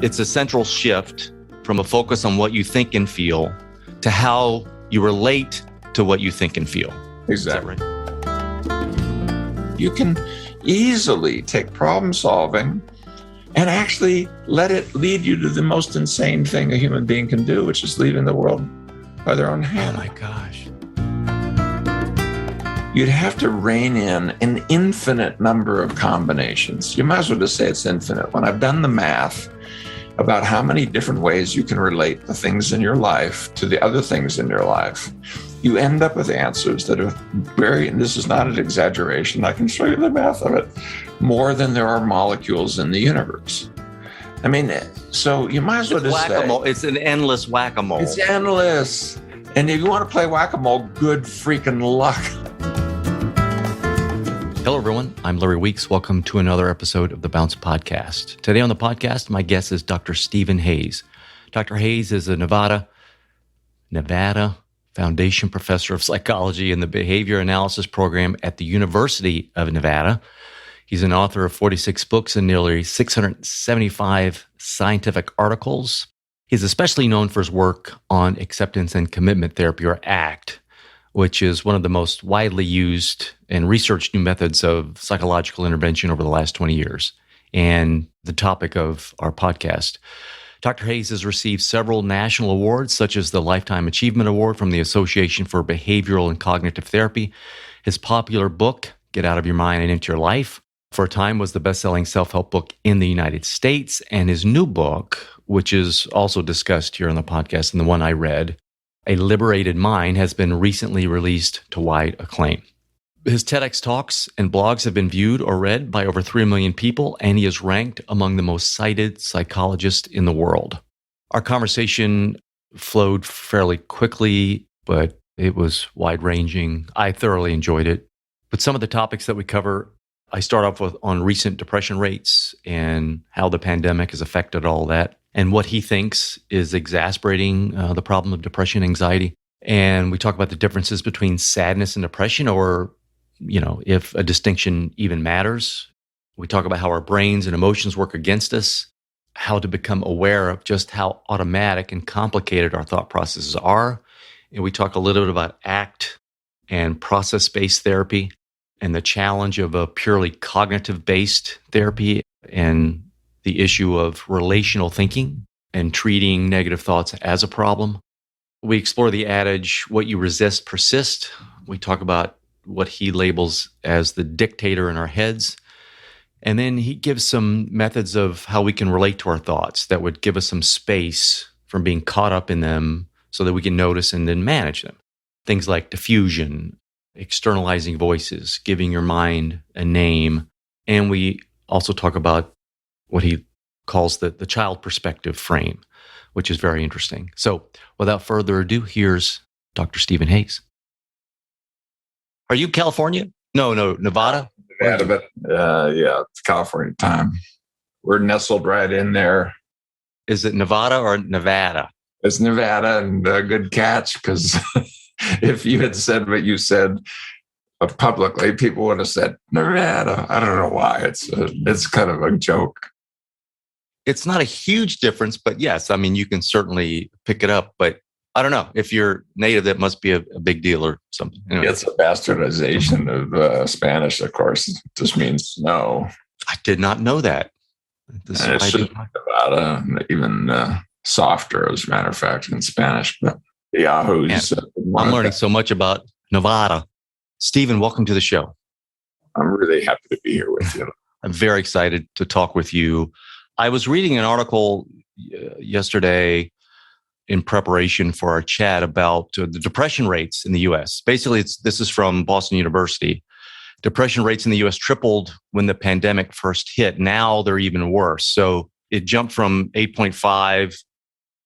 It's a central shift from a focus on what you think and feel to how you relate to what you think and feel. Exactly. Is that right? You can easily take problem solving and actually let it lead you to the most insane thing a human being can do, which is leaving the world by their own hand. Oh my gosh. You'd have to rein in an infinite number of combinations. You might as well just say it's infinite. When I've done the math about how many different ways you can relate the things in your life to the other things in your life, you end up with answers that are very, and this is not an exaggeration, I can show you the math of it, more than there are molecules in the universe. I mean, so you might as well just whack-a-mole. say, it's an endless whack-a-mole. It's endless. And if you want to play whack-a-mole, good freaking luck. Hello, everyone. I'm Larry Weeks. Welcome to another episode of the Bounce Podcast. Today on the podcast, my guest is Dr. Stephen Hayes. Dr. Hayes is a Nevada Foundation Professor of Psychology in the Behavior Analysis Program at the University of Nevada. He's an author of 46 books and nearly 675 scientific articles. He's especially known for his work on acceptance and commitment therapy, or ACT, which is one of the most widely used and researched new methods of psychological intervention over the last 20 years, and the topic of our podcast. Dr. Hayes has received several national awards, such as the Lifetime Achievement Award from the Association for Behavioral and Cognitive Therapy. His popular book, Get Out of Your Mind and Into Your Life, for a time was the best-selling self-help book in the United States. And his new book, which is also discussed here on the podcast and the one I read, A Liberated Mind, has been recently released to wide acclaim. His TEDx talks and blogs have been viewed or read by over 3 million people, and he is ranked among the most cited psychologists in the world. Our conversation flowed fairly quickly, but it was wide-ranging. I thoroughly enjoyed it. But some of the topics that we cover, I start off with on recent depression rates and how the pandemic has affected all that, and what he thinks is exacerbating the problem of depression, anxiety. And we talk about the differences between sadness and depression, or, if a distinction even matters. We talk about how our brains and emotions work against us, how to become aware of just how automatic and complicated our thought processes are. And we talk a little bit about ACT and process-based therapy and the challenge of a purely cognitive-based therapy, and the issue of relational thinking and treating negative thoughts as a problem. We explore the adage, what you resist persists. We talk about what he labels as the dictator in our heads. And then he gives some methods of how we can relate to our thoughts that would give us some space from being caught up in them so that we can notice and then manage them. Things like diffusion, externalizing voices, giving your mind a name. And we also talk about what he calls the child perspective frame, which is very interesting. So without further ado, here's Dr. Stephen Hayes. Are you California? No, Nevada? Nevada, but it's California time. We're nestled right in there. Is it Nevada or Nevada? It's Nevada, and good catch, because if you had said what you said publicly, people would have said Nevada. I don't know why. It's kind of a joke. It's not a huge difference, but yes, I mean, you can certainly pick it up. But I don't know. If you're native, that must be a big deal or something. Anyway. It's a bastardization of Spanish, of course. It just means snow. I did not know that. It's just Nevada, even softer, as a matter of fact, in Spanish. But Yahoos. I'm learning so much about Nevada. Stephen, welcome to the show. I'm really happy to be here with you. I'm very excited to talk with you. I was reading an article yesterday in preparation for our chat about the depression rates in the U.S. Basically, this is from Boston University. Depression rates in the U.S. tripled when the pandemic first hit. Now they're even worse. So it jumped from 8.5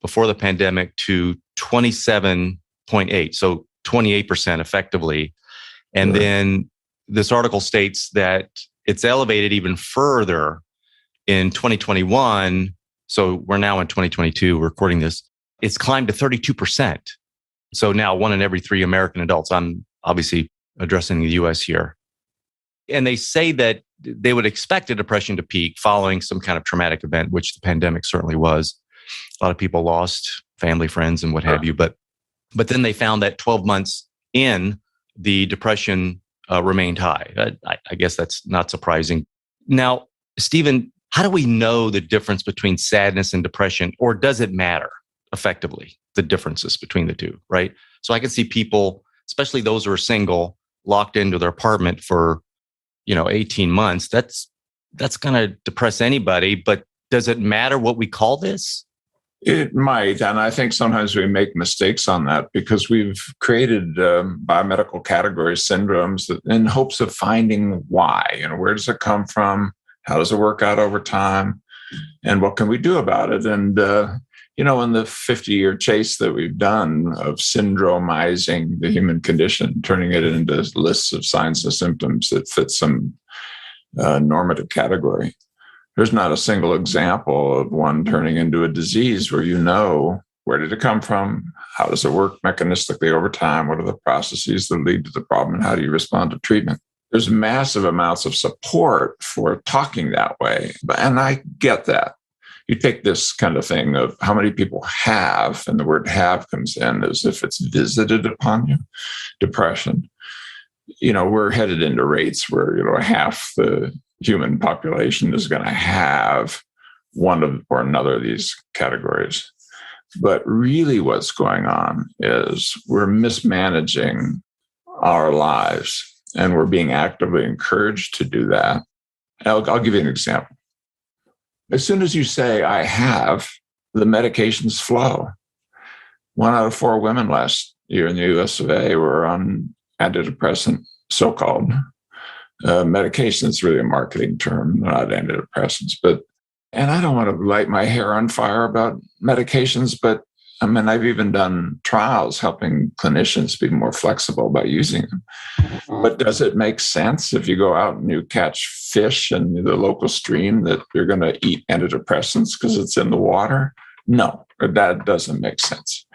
before the pandemic to 27.8, so 28% effectively. And then this article states that it's elevated even further in 2021. So we're now in 2022, we're recording this. It's climbed to 32%. So now 1 in every 3 American adults, I'm obviously addressing the US here. And they say that they would expect a depression to peak following some kind of traumatic event, which the pandemic certainly was. A lot of people lost family, friends, and what have you. But then they found that 12 months in, the depression remained high. I guess that's not surprising. Now, Stephen, how do we know the difference between sadness and depression, or does it matter effectively, the differences between the two, right? So I can see people, especially those who are single, locked into their apartment for, 18 months. That's going to depress anybody, but does it matter what we call this? It might. And I think sometimes we make mistakes on that because we've created biomedical categories, syndromes, in hopes of finding why. Where does it come from? How does it work out over time? And what can we do about it? And, in the 50-year chase that we've done of syndromizing the human condition, turning it into lists of signs and symptoms that fit some normative category, there's not a single example of one turning into a disease where where did it come from? How does it work mechanistically over time? What are the processes that lead to the problem? And how do you respond to treatment? There's massive amounts of support for talking that way. And I get that. You take this kind of thing of how many people have, and the word have comes in as if it's visited upon you, depression. We're headed into rates where, half the human population is going to have one or another of these categories. But really what's going on is we're mismanaging our lives, and we're being actively encouraged to do that. I'll give you an example. As soon as you say, I have, the medications flow. 1 out of 4 women last year in the US of A were on antidepressant, so-called medication. It's really a marketing term, not antidepressants. And I don't want to light my hair on fire about medications, but I've even done trials helping clinicians be more flexible by using them. But does it make sense if you go out and you catch fish in the local stream that you're going to eat antidepressants because it's in the water? No, that doesn't make sense.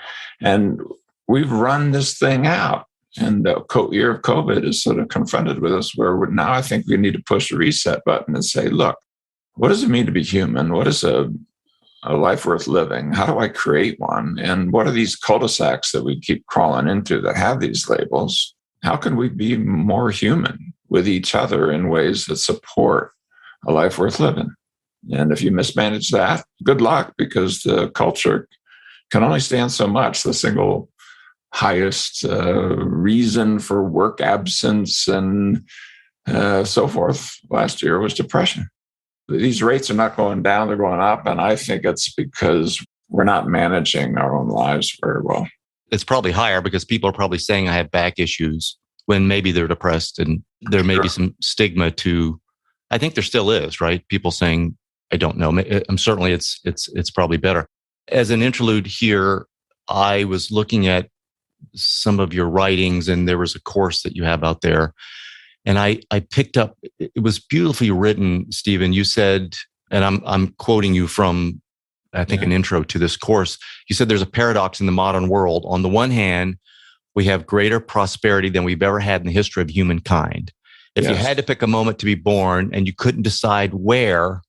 And we've run this thing out. And the year of COVID is sort of confronted with us where now I think we need to push the reset button and say, look, what does it mean to be human? What is a life worth living? How do I create one? And what are these cul-de-sacs that we keep crawling into that have these labels? How can we be more human with each other in ways that support a life worth living? And if you mismanage that, good luck, because the culture can only stand so much. The single highest reason for work absence and so forth last year was depression. These rates are not going down, they're going up. And I think it's because we're not managing our own lives very well. It's probably higher because people are probably saying I have back issues when maybe they're depressed, and there may be some stigma to, I think there still is, right? People saying, I don't know. Certainly it's probably better. As an interlude here, I was looking at some of your writings, and there was a course that you have out there. And I picked up, it was beautifully written, Stephen. You said, and I'm quoting you from, I think, an intro to this course. You said there's a paradox in the modern world. On the one hand, we have greater prosperity than we've ever had in the history of humankind. If you had to pick a moment to be born and you couldn't decide where,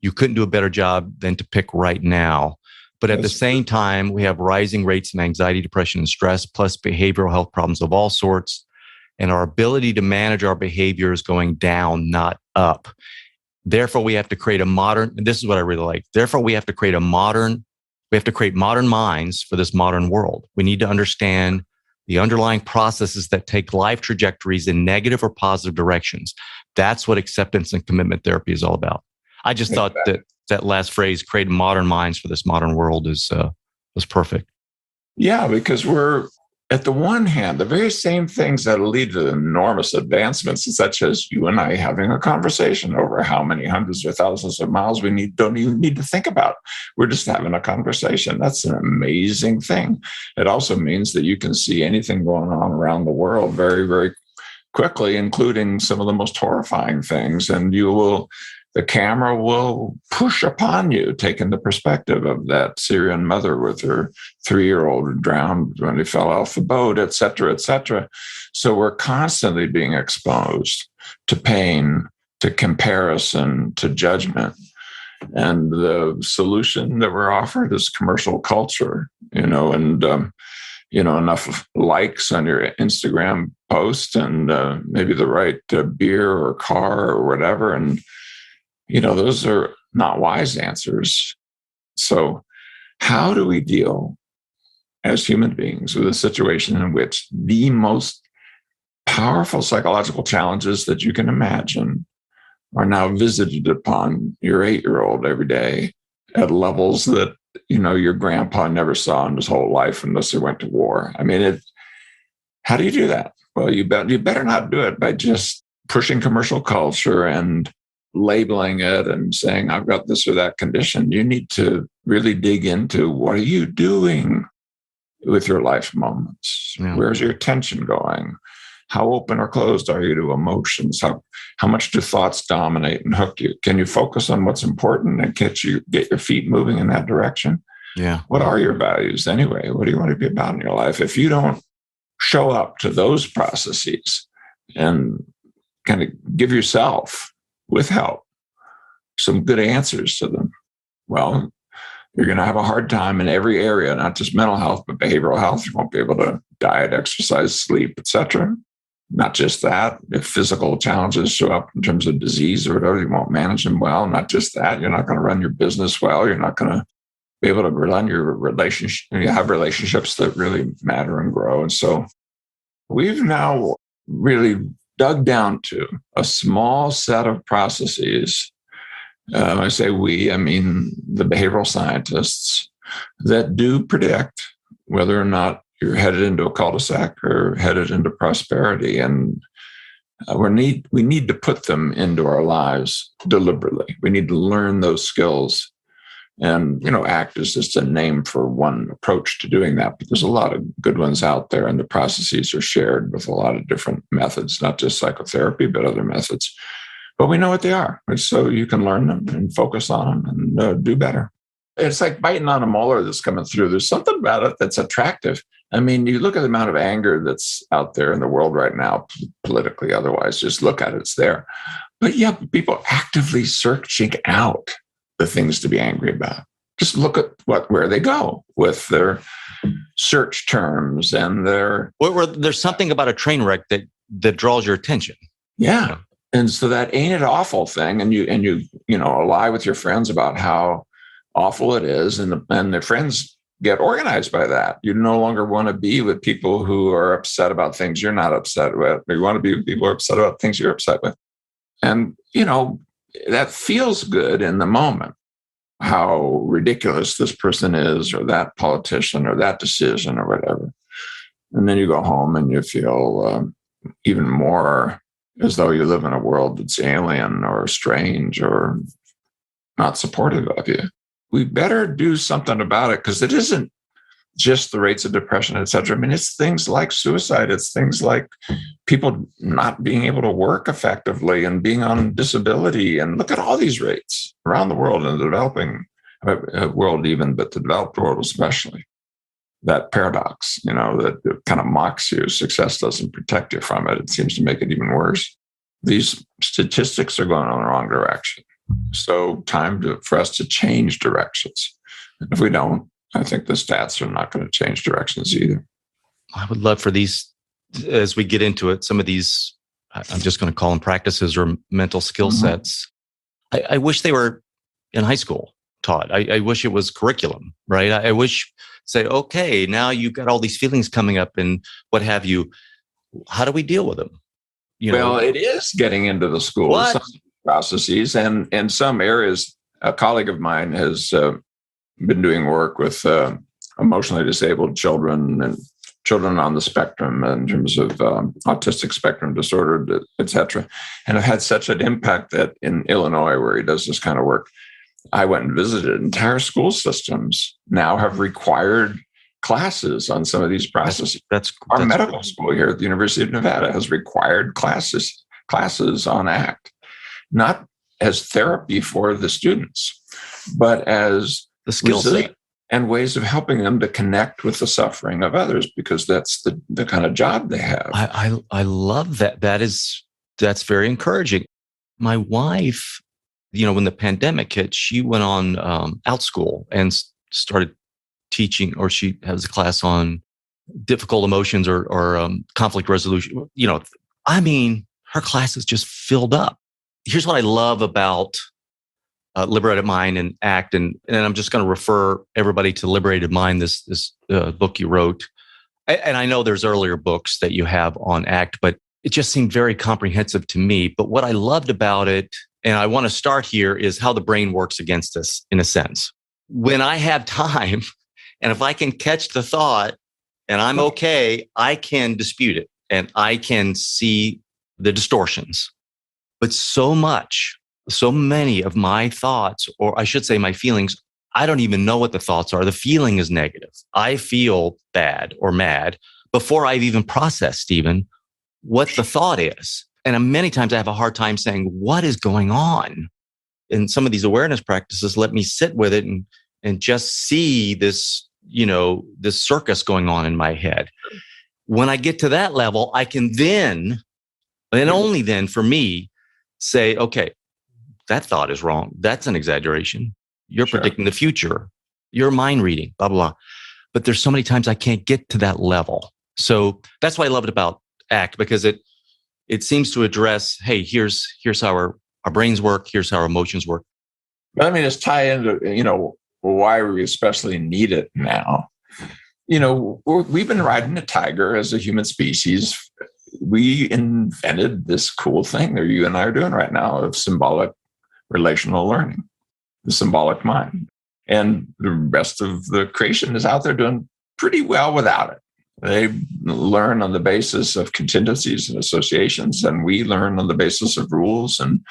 you couldn't do a better job than to pick right now. But at the same time, we have rising rates of anxiety, depression, and stress, plus behavioral health problems of all sorts. And our ability to manage our behavior is going down, not up. Therefore, we have to create and this is what I really like. Therefore, we have to create modern minds for this modern world. We need to understand the underlying processes that take life trajectories in negative or positive directions. That's what acceptance and commitment therapy is all about. I just thought that last phrase, create modern minds for this modern world, was perfect. Yeah, because we're, at the one hand, the very same things that lead to enormous advancements, such as you and I having a conversation over how many hundreds or thousands of miles we don't even need to think about. We're just having a conversation. That's an amazing thing. It also means that you can see anything going on around the world very, very quickly, including some of the most horrifying things. And the camera will push upon you, taking the perspective of that Syrian mother with her 3-year-old who drowned when he fell off the boat, et cetera, et cetera. So we're constantly being exposed to pain, to comparison, to judgment. And the solution that we're offered is commercial culture, and enough likes on your Instagram post and maybe the right beer or car or whatever. And, those are not wise answers. So how do we deal as human beings with a situation in which the most powerful psychological challenges that you can imagine are now visited upon your 8-year-old every day at levels that your grandpa never saw in his whole life unless he went to war? I mean, how do you do that? Well, you better not do it by just pushing commercial culture and labeling it and saying, I've got this or that condition. You need to really dig into, what are you doing with your life moments? Yeah. Where's your attention going? How open or closed are you to emotions? How much do thoughts dominate and hook you? Can you focus on what's important and get your feet moving in that direction? Yeah. What are your values anyway? What do you want to be about in your life? If you don't show up to those processes and kind of give yourself, with help, some good answers to them, well, you're going to have a hard time in every area, not just mental health, but behavioral health. You won't be able to diet, exercise, sleep, etc. Not just that. If physical challenges show up in terms of disease or whatever, you won't manage them well. Not just that. You're not going to run your business well. You're not going to be able to run your relationship. You have relationships that really matter and grow. And so we've now really dug down to a small set of processes. When I say we, I mean the behavioral scientists, that do predict whether or not you're headed into a cul-de-sac or headed into prosperity. And we need to put them into our lives deliberately. We need to learn those skills. And, ACT is just a name for one approach to doing that. But there's a lot of good ones out there, and the processes are shared with a lot of different methods, not just psychotherapy, but other methods. But we know what they are. So you can learn them and focus on them and do better. It's like biting on a molar that's coming through. There's something about it that's attractive. I mean, you look at the amount of anger that's out there in the world right now, politically, otherwise, just look at it, it's there. But yeah, people actively searching out the things to be angry about. Just look at where they go with their search terms and their... Well, there's something about a train wreck that draws your attention. Yeah. And so that ain't it awful thing. And you lie with your friends about how awful it is. And the friends get organized by that. You no longer want to be with people who are upset about things you're not upset with. You want to be with people who are upset about things you're upset with. And, that feels good in the moment, how ridiculous this person is, or that politician, or that decision, or whatever. And then you go home and you feel even more as though you live in a world that's alien or strange or not supportive of you. We better do something about it, because it isn't just the rates of depression, et cetera. I mean, it's things like suicide. It's things like people not being able to work effectively and being on disability. And look at all these rates around the world, in the developing world even, but the developed world especially. That paradox, that kind of mocks you. Success doesn't protect you from it. It seems to make it even worse. These statistics are going in the wrong direction. So for us to change directions. If we don't, I think the stats are not going to change directions either. I would love for these, as we get into it, some of these, I'm just going to call them practices or mental skill sets. I wish they were in high school taught. I wish it was curriculum, right? I wish, say, okay, now you've got all these feelings coming up and what have you. How do we deal with them? Well, it is getting into the schools, some processes, and in some areas. A colleague of mine has been doing work with emotionally disabled children and children on the spectrum in terms of autistic spectrum disorder, et cetera. And it had such an impact that in Illinois, where he does this kind of work, I went and visited. Entire school systems now have required classes on some of these processes. Our medical school here at the University of Nevada has required classes on ACT, not as therapy for the students, but as the skill set and ways of helping them to connect with the suffering of others, because that's the kind of job they have. I love that. That's very encouraging. My wife, when the pandemic hit, she went on out school and started teaching, or she has a class on difficult emotions or conflict resolution. Her classes just filled up. Here's what I love about Liberated Mind and ACT, and I'm just going to refer everybody to Liberated Mind, this book you wrote. And I know there's earlier books that you have on ACT, but it just seemed very comprehensive to me. But what I loved about it, and I want to start here, is how the brain works against us in a sense. When I have time, and if I can catch the thought and I'm okay, I can dispute it and I can see the distortions. But so many of my thoughts, or I should say my feelings, I don't even know what the thoughts are. The feeling is negative. I feel bad or mad before I've even processed, Stephen, what the thought is. And many times I have a hard time saying, what is going on? And some of these awareness practices let me sit with it and just see this, this circus going on in my head. When I get to that level, I can then, and only then for me, say, okay, that thought is wrong. That's an exaggeration. You're predicting the future. You're mind reading, blah, blah, blah. But there's so many times I can't get to that level. So that's why I love it about ACT, because it seems to address, hey, here's how our brains work. Here's how our emotions work. Let me just tie into, why we especially need it now. We've been riding a tiger as a human species. We invented this cool thing that you and I are doing right now of symbolic relational learning, the symbolic mind. And the rest of the creation is out there doing pretty well without it. They learn on the basis of contingencies and associations, and we learn on the basis of rules and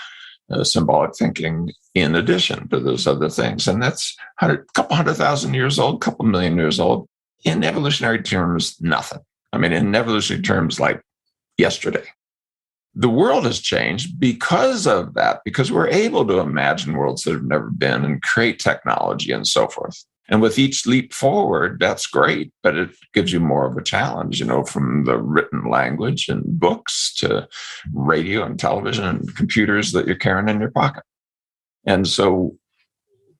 symbolic thinking in addition to those other things. And that's a couple 100,000 years old, couple million years old. In evolutionary terms, nothing. In evolutionary terms, like yesterday. The world has changed because of that, because we're able to imagine worlds that have never been and create technology and so forth. And with each leap forward, that's great, but it gives you more of a challenge, from the written language and books to radio and television and computers that you're carrying in your pocket. And so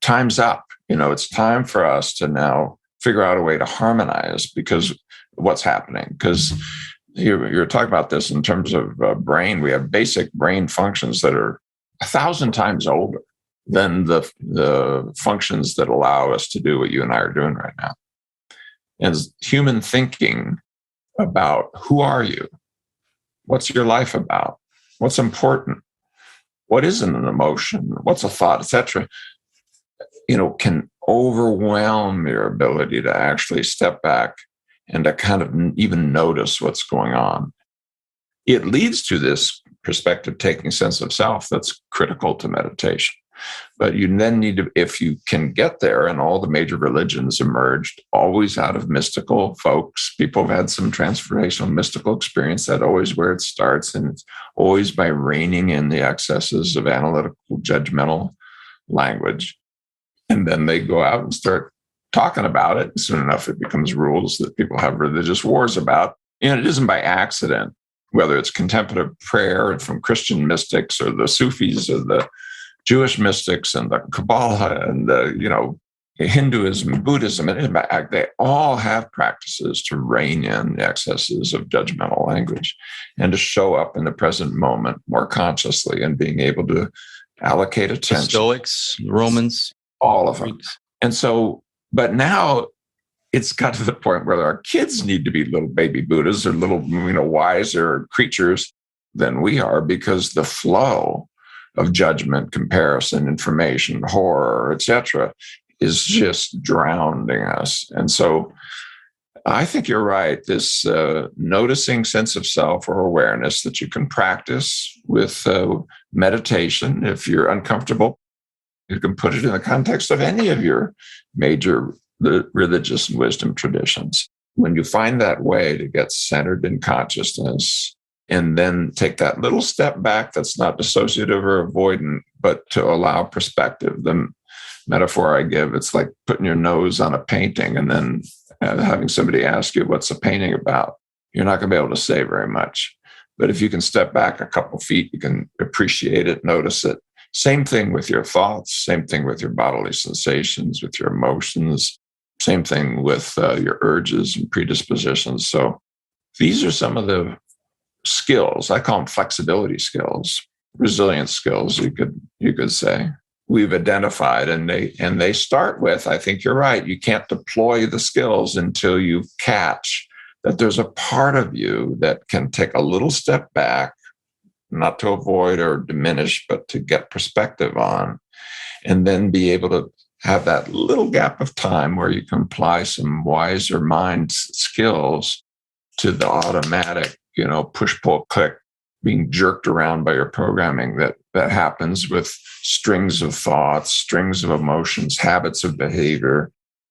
time's up. It's time for us to now figure out a way to harmonize because what's happening. Because you're talking about this in terms of brain. We have basic brain functions that are 1,000 times older than the functions that allow us to do what you and I are doing right now. And human thinking about who are you? What's your life about? What's important? What isn't an emotion? What's a thought, etc., can overwhelm your ability to actually step back and to kind of even notice what's going on. It leads to this perspective taking sense of self that's critical to meditation. But you then need to, if you can get there, and all the major religions emerged always out of mystical folks. People have had some transformational mystical experience. That's always where it starts. And it's always by reining in the excesses of analytical, judgmental language. And then they go out and start talking about it. Soon enough, it becomes rules that people have religious wars about. And it isn't by accident, whether it's contemplative prayer from Christian mystics or the Sufis or the Jewish mystics and the Kabbalah and the, Hinduism, Buddhism, and they all have practices to rein in the excesses of judgmental language and to show up in the present moment more consciously and being able to allocate attention. The Stoics, Romans, all of them. And so, but now it's got to the point where our kids need to be little baby Buddhas or little, wiser creatures than we are, because the flow of judgment, comparison, information, horror, etc., is just drowning us. And so I think you're right. This noticing sense of self or awareness that you can practice with meditation. If you're uncomfortable, you can put it in the context of any of your major religious and wisdom traditions. When you find that way to get centered in consciousness, and then take that little step back that's not dissociative or avoidant, but to allow perspective. The metaphor I give, it's like putting your nose on a painting and then having somebody ask you, what's the painting about? You're not going to be able to say very much. But if you can step back a couple feet, you can appreciate it, notice it. Same thing with your thoughts, same thing with your bodily sensations, with your emotions, same thing with your urges and predispositions. So these are some of the skills. I call them flexibility skills, resilience skills, you could say. We've identified, and they start with, I think you're right, you can't deploy the skills until you catch that there's a part of you that can take a little step back, not to avoid or diminish, but to get perspective on, and then be able to have that little gap of time where you can apply some wiser mind skills to the automatic, push, pull, click, being jerked around by your programming that happens with strings of thoughts, strings of emotions, habits of behavior,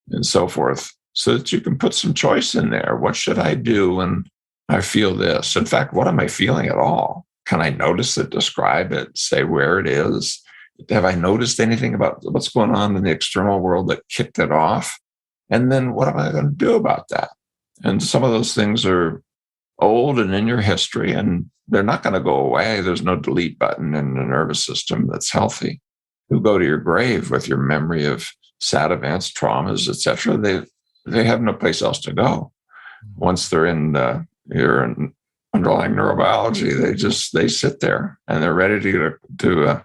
and so forth, so that you can put some choice in there. What should I do when I feel this? In fact, what am I feeling at all? Can I notice it, describe it, say where it is? Have I noticed anything about what's going on in the external world that kicked it off? And then what am I going to do about that? And some of those things are old and in your history, and they're not going to go away. There's no delete button in the nervous system that's healthy. You go to your grave with your memory of sad events, traumas, etc. They have no place else to go. Once they're in your underlying neurobiology, they sit there and they're ready to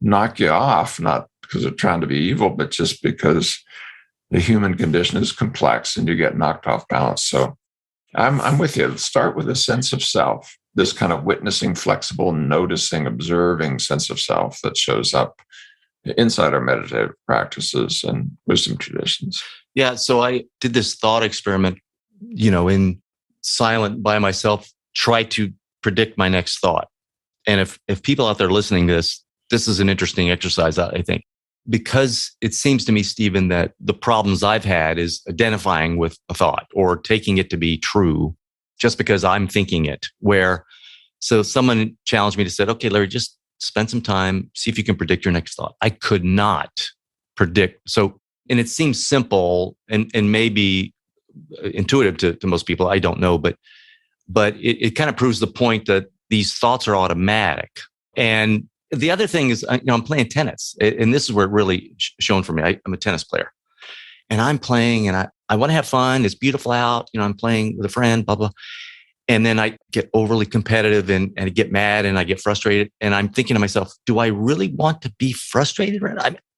knock you off, not because they're trying to be evil, but just because the human condition is complex and you get knocked off balance. So I'm with you. Start with a sense of self, this kind of witnessing, flexible, noticing, observing sense of self that shows up inside our meditative practices and wisdom traditions. Yeah. So I did this thought experiment, in silent by myself, try to predict my next thought. And if people out there listening to this is an interesting exercise, I think, because it seems to me, Stephen, that the problems I've had is identifying with a thought or taking it to be true just because I'm thinking it. So someone challenged me to say, okay, Larry, just spend some time, see if you can predict your next thought. I could not predict. So, and it seems simple and maybe intuitive to most people. I don't know, but it kind of proves the point that these thoughts are automatic. And the other thing is, I'm playing tennis, and this is where it really shown for me. I'm a tennis player, and I'm playing, and I want to have fun. It's beautiful out. I'm playing with a friend, blah, blah. And then I get overly competitive and I get mad and I get frustrated. And I'm thinking to myself, do I really want to be frustrated?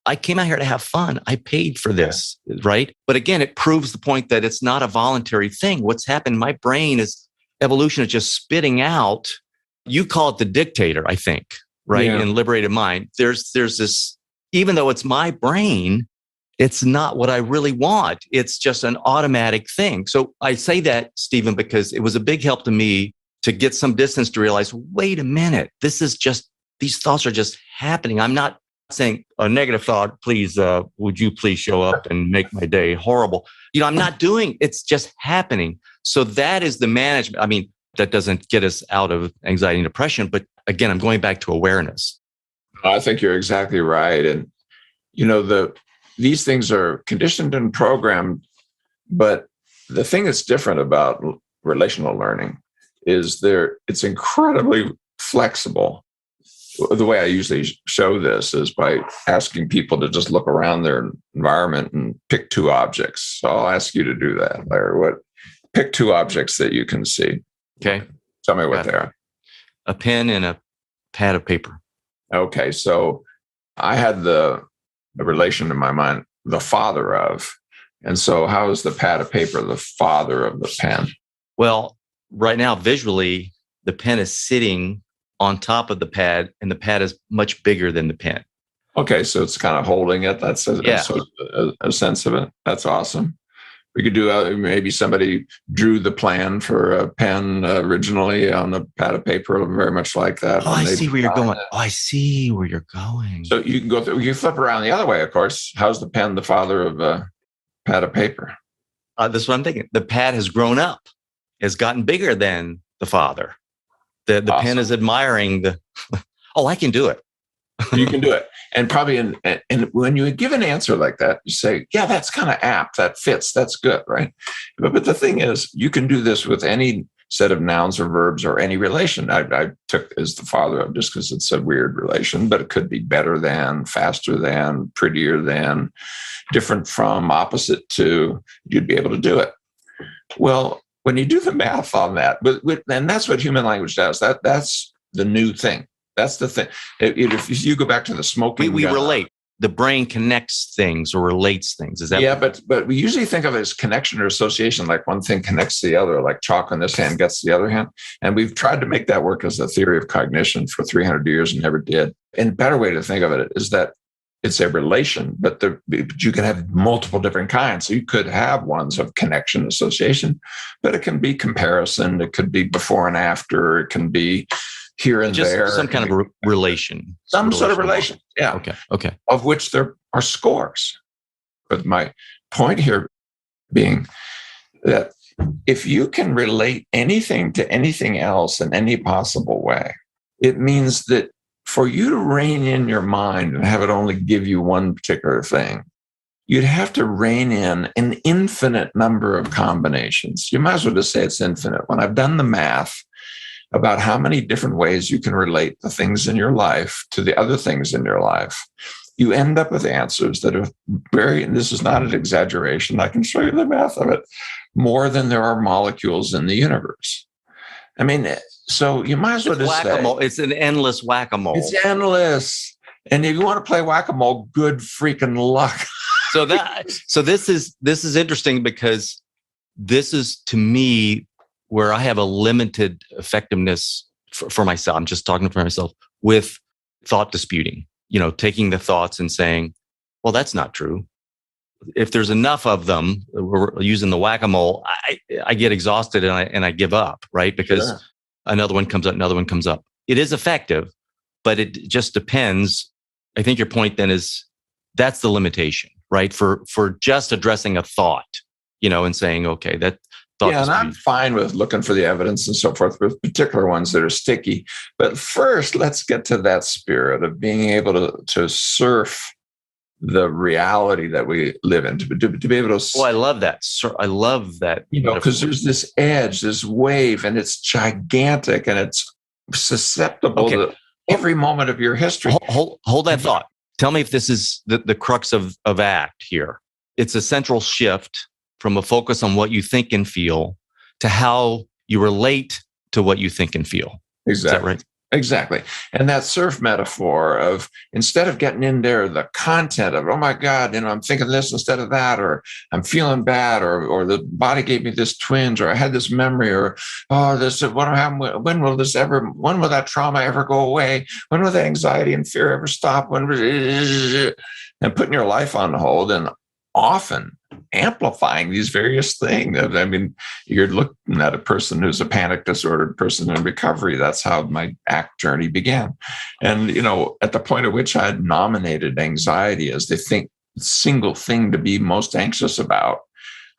I came out here to have fun. I paid for this, right? But again, it proves the point that it's not a voluntary thing. What's happened, my brain is evolution is just spitting out. You call it the dictator, I think. Right. Yeah. In liberated mind, there's this, even though it's my brain, it's not what I really want. It's just an automatic thing. So I say that, Stephen, because it was a big help to me to get some distance to realize, wait a minute, these thoughts are just happening. I'm not saying a negative thought, please, would you please show up and make my day horrible? I'm not doing, it's just happening. So that is the management. I mean, that doesn't get us out of anxiety and depression. But again, I'm going back to awareness. I think you're exactly right. And, these things are conditioned and programmed. But the thing that's different about relational learning is it's incredibly flexible. The way I usually show this is by asking people to just look around their environment and pick two objects. So I'll ask you to do that, Larry. Pick two objects that you can see. Okay. Tell me what they are. A pen and a pad of paper. Okay. So I had the relation in my mind, the father of. And so how is the pad of paper the father of the pen? Well, right now, visually, the pen is sitting on top of the pad, and the pad is much bigger than the pen. Okay. So it's kind of holding it. That's a sense of it. That's awesome. We could do maybe somebody drew the plan for a pen originally on a pad of paper, very much like that. Oh, I see where you're going. I see where you're going. So you can go through, you flip around the other way, of course. How's the pen the father of a pad of paper? That's what I'm thinking. The pad has grown up, has gotten bigger than the father. The awesome. Pen is admiring the, I can do it. You can do it. And probably, and when you give an answer like that, you say, yeah, that's kind of apt. That fits. That's good, right? But the thing is, you can do this with any set of nouns or verbs or any relation. I took as the father of just because it's a weird relation, but it could be better than, faster than, prettier than, different from, opposite to. You'd be able to do it. Well, when you do the math on that, and that's what human language does. That's the new thing. That's the thing. If you go back to the smoking, we relate. The brain connects things or relates things. Is that? Yeah, but we usually think of it as connection or association, like one thing connects to the other, like chalk on this hand gets to the other hand. And we've tried to make that work as a theory of cognition for 300 years and never did. And a better way to think of it is that it's a relation, but you can have multiple different kinds. So you could have ones of connection, association, but it can be comparison. It could be before and after. It can be here and just there. Some kind of relation. Some sort of relation. Yeah. Okay. Of which there are scores. But my point here being that if you can relate anything to anything else in any possible way, it means that for you to rein in your mind and have it only give you one particular thing, you'd have to rein in an infinite number of combinations. You might as well just say it's infinite. When I've done the math about how many different ways you can relate the things in your life to the other things in your life, you end up with answers that are and this is not an exaggeration, I can show you the math of it, more than there are molecules in the universe. I mean, so you might as well just say it's an endless whack-a-mole. It's endless. And if you want to play whack-a-mole, good freaking luck. So this is interesting because this is, to me, where I have a limited effectiveness for myself. I'm just talking for myself with thought disputing, taking the thoughts and saying, well, that's not true. If there's enough of them, we're using the whack-a-mole, I get exhausted and I give up, right? Because another one comes up. It is effective, but it just depends. I think your point then is that's the limitation, right? For just addressing a thought, and saying, okay, that thought. Yeah, and I'm fine with looking for the evidence and so forth, with particular ones that are sticky. But first, let's get to that spirit of being able to surf the reality that we live in, to be able to. Oh, I love that. I love that. Because there's this edge, this wave, and it's gigantic and it's susceptible to every moment of your history. Hold that thought. Tell me if this is the crux of ACT here. It's a central shift from a focus on what you think and feel to how you relate to what you think and feel. Exactly. Is that right? Exactly. And that surf metaphor of, instead of getting in there, the content of, oh my God, I'm thinking this instead of that, or I'm feeling bad, or the body gave me this twinge, or I had this memory, or, this, what happened? When will that trauma ever go away? When will the anxiety and fear ever stop? And putting your life on hold and often amplifying these various things. I mean, you're looking at a person who's a panic disordered person in recovery. That's how my ACT journey began. And, at the point at which I had nominated anxiety as the single thing to be most anxious about,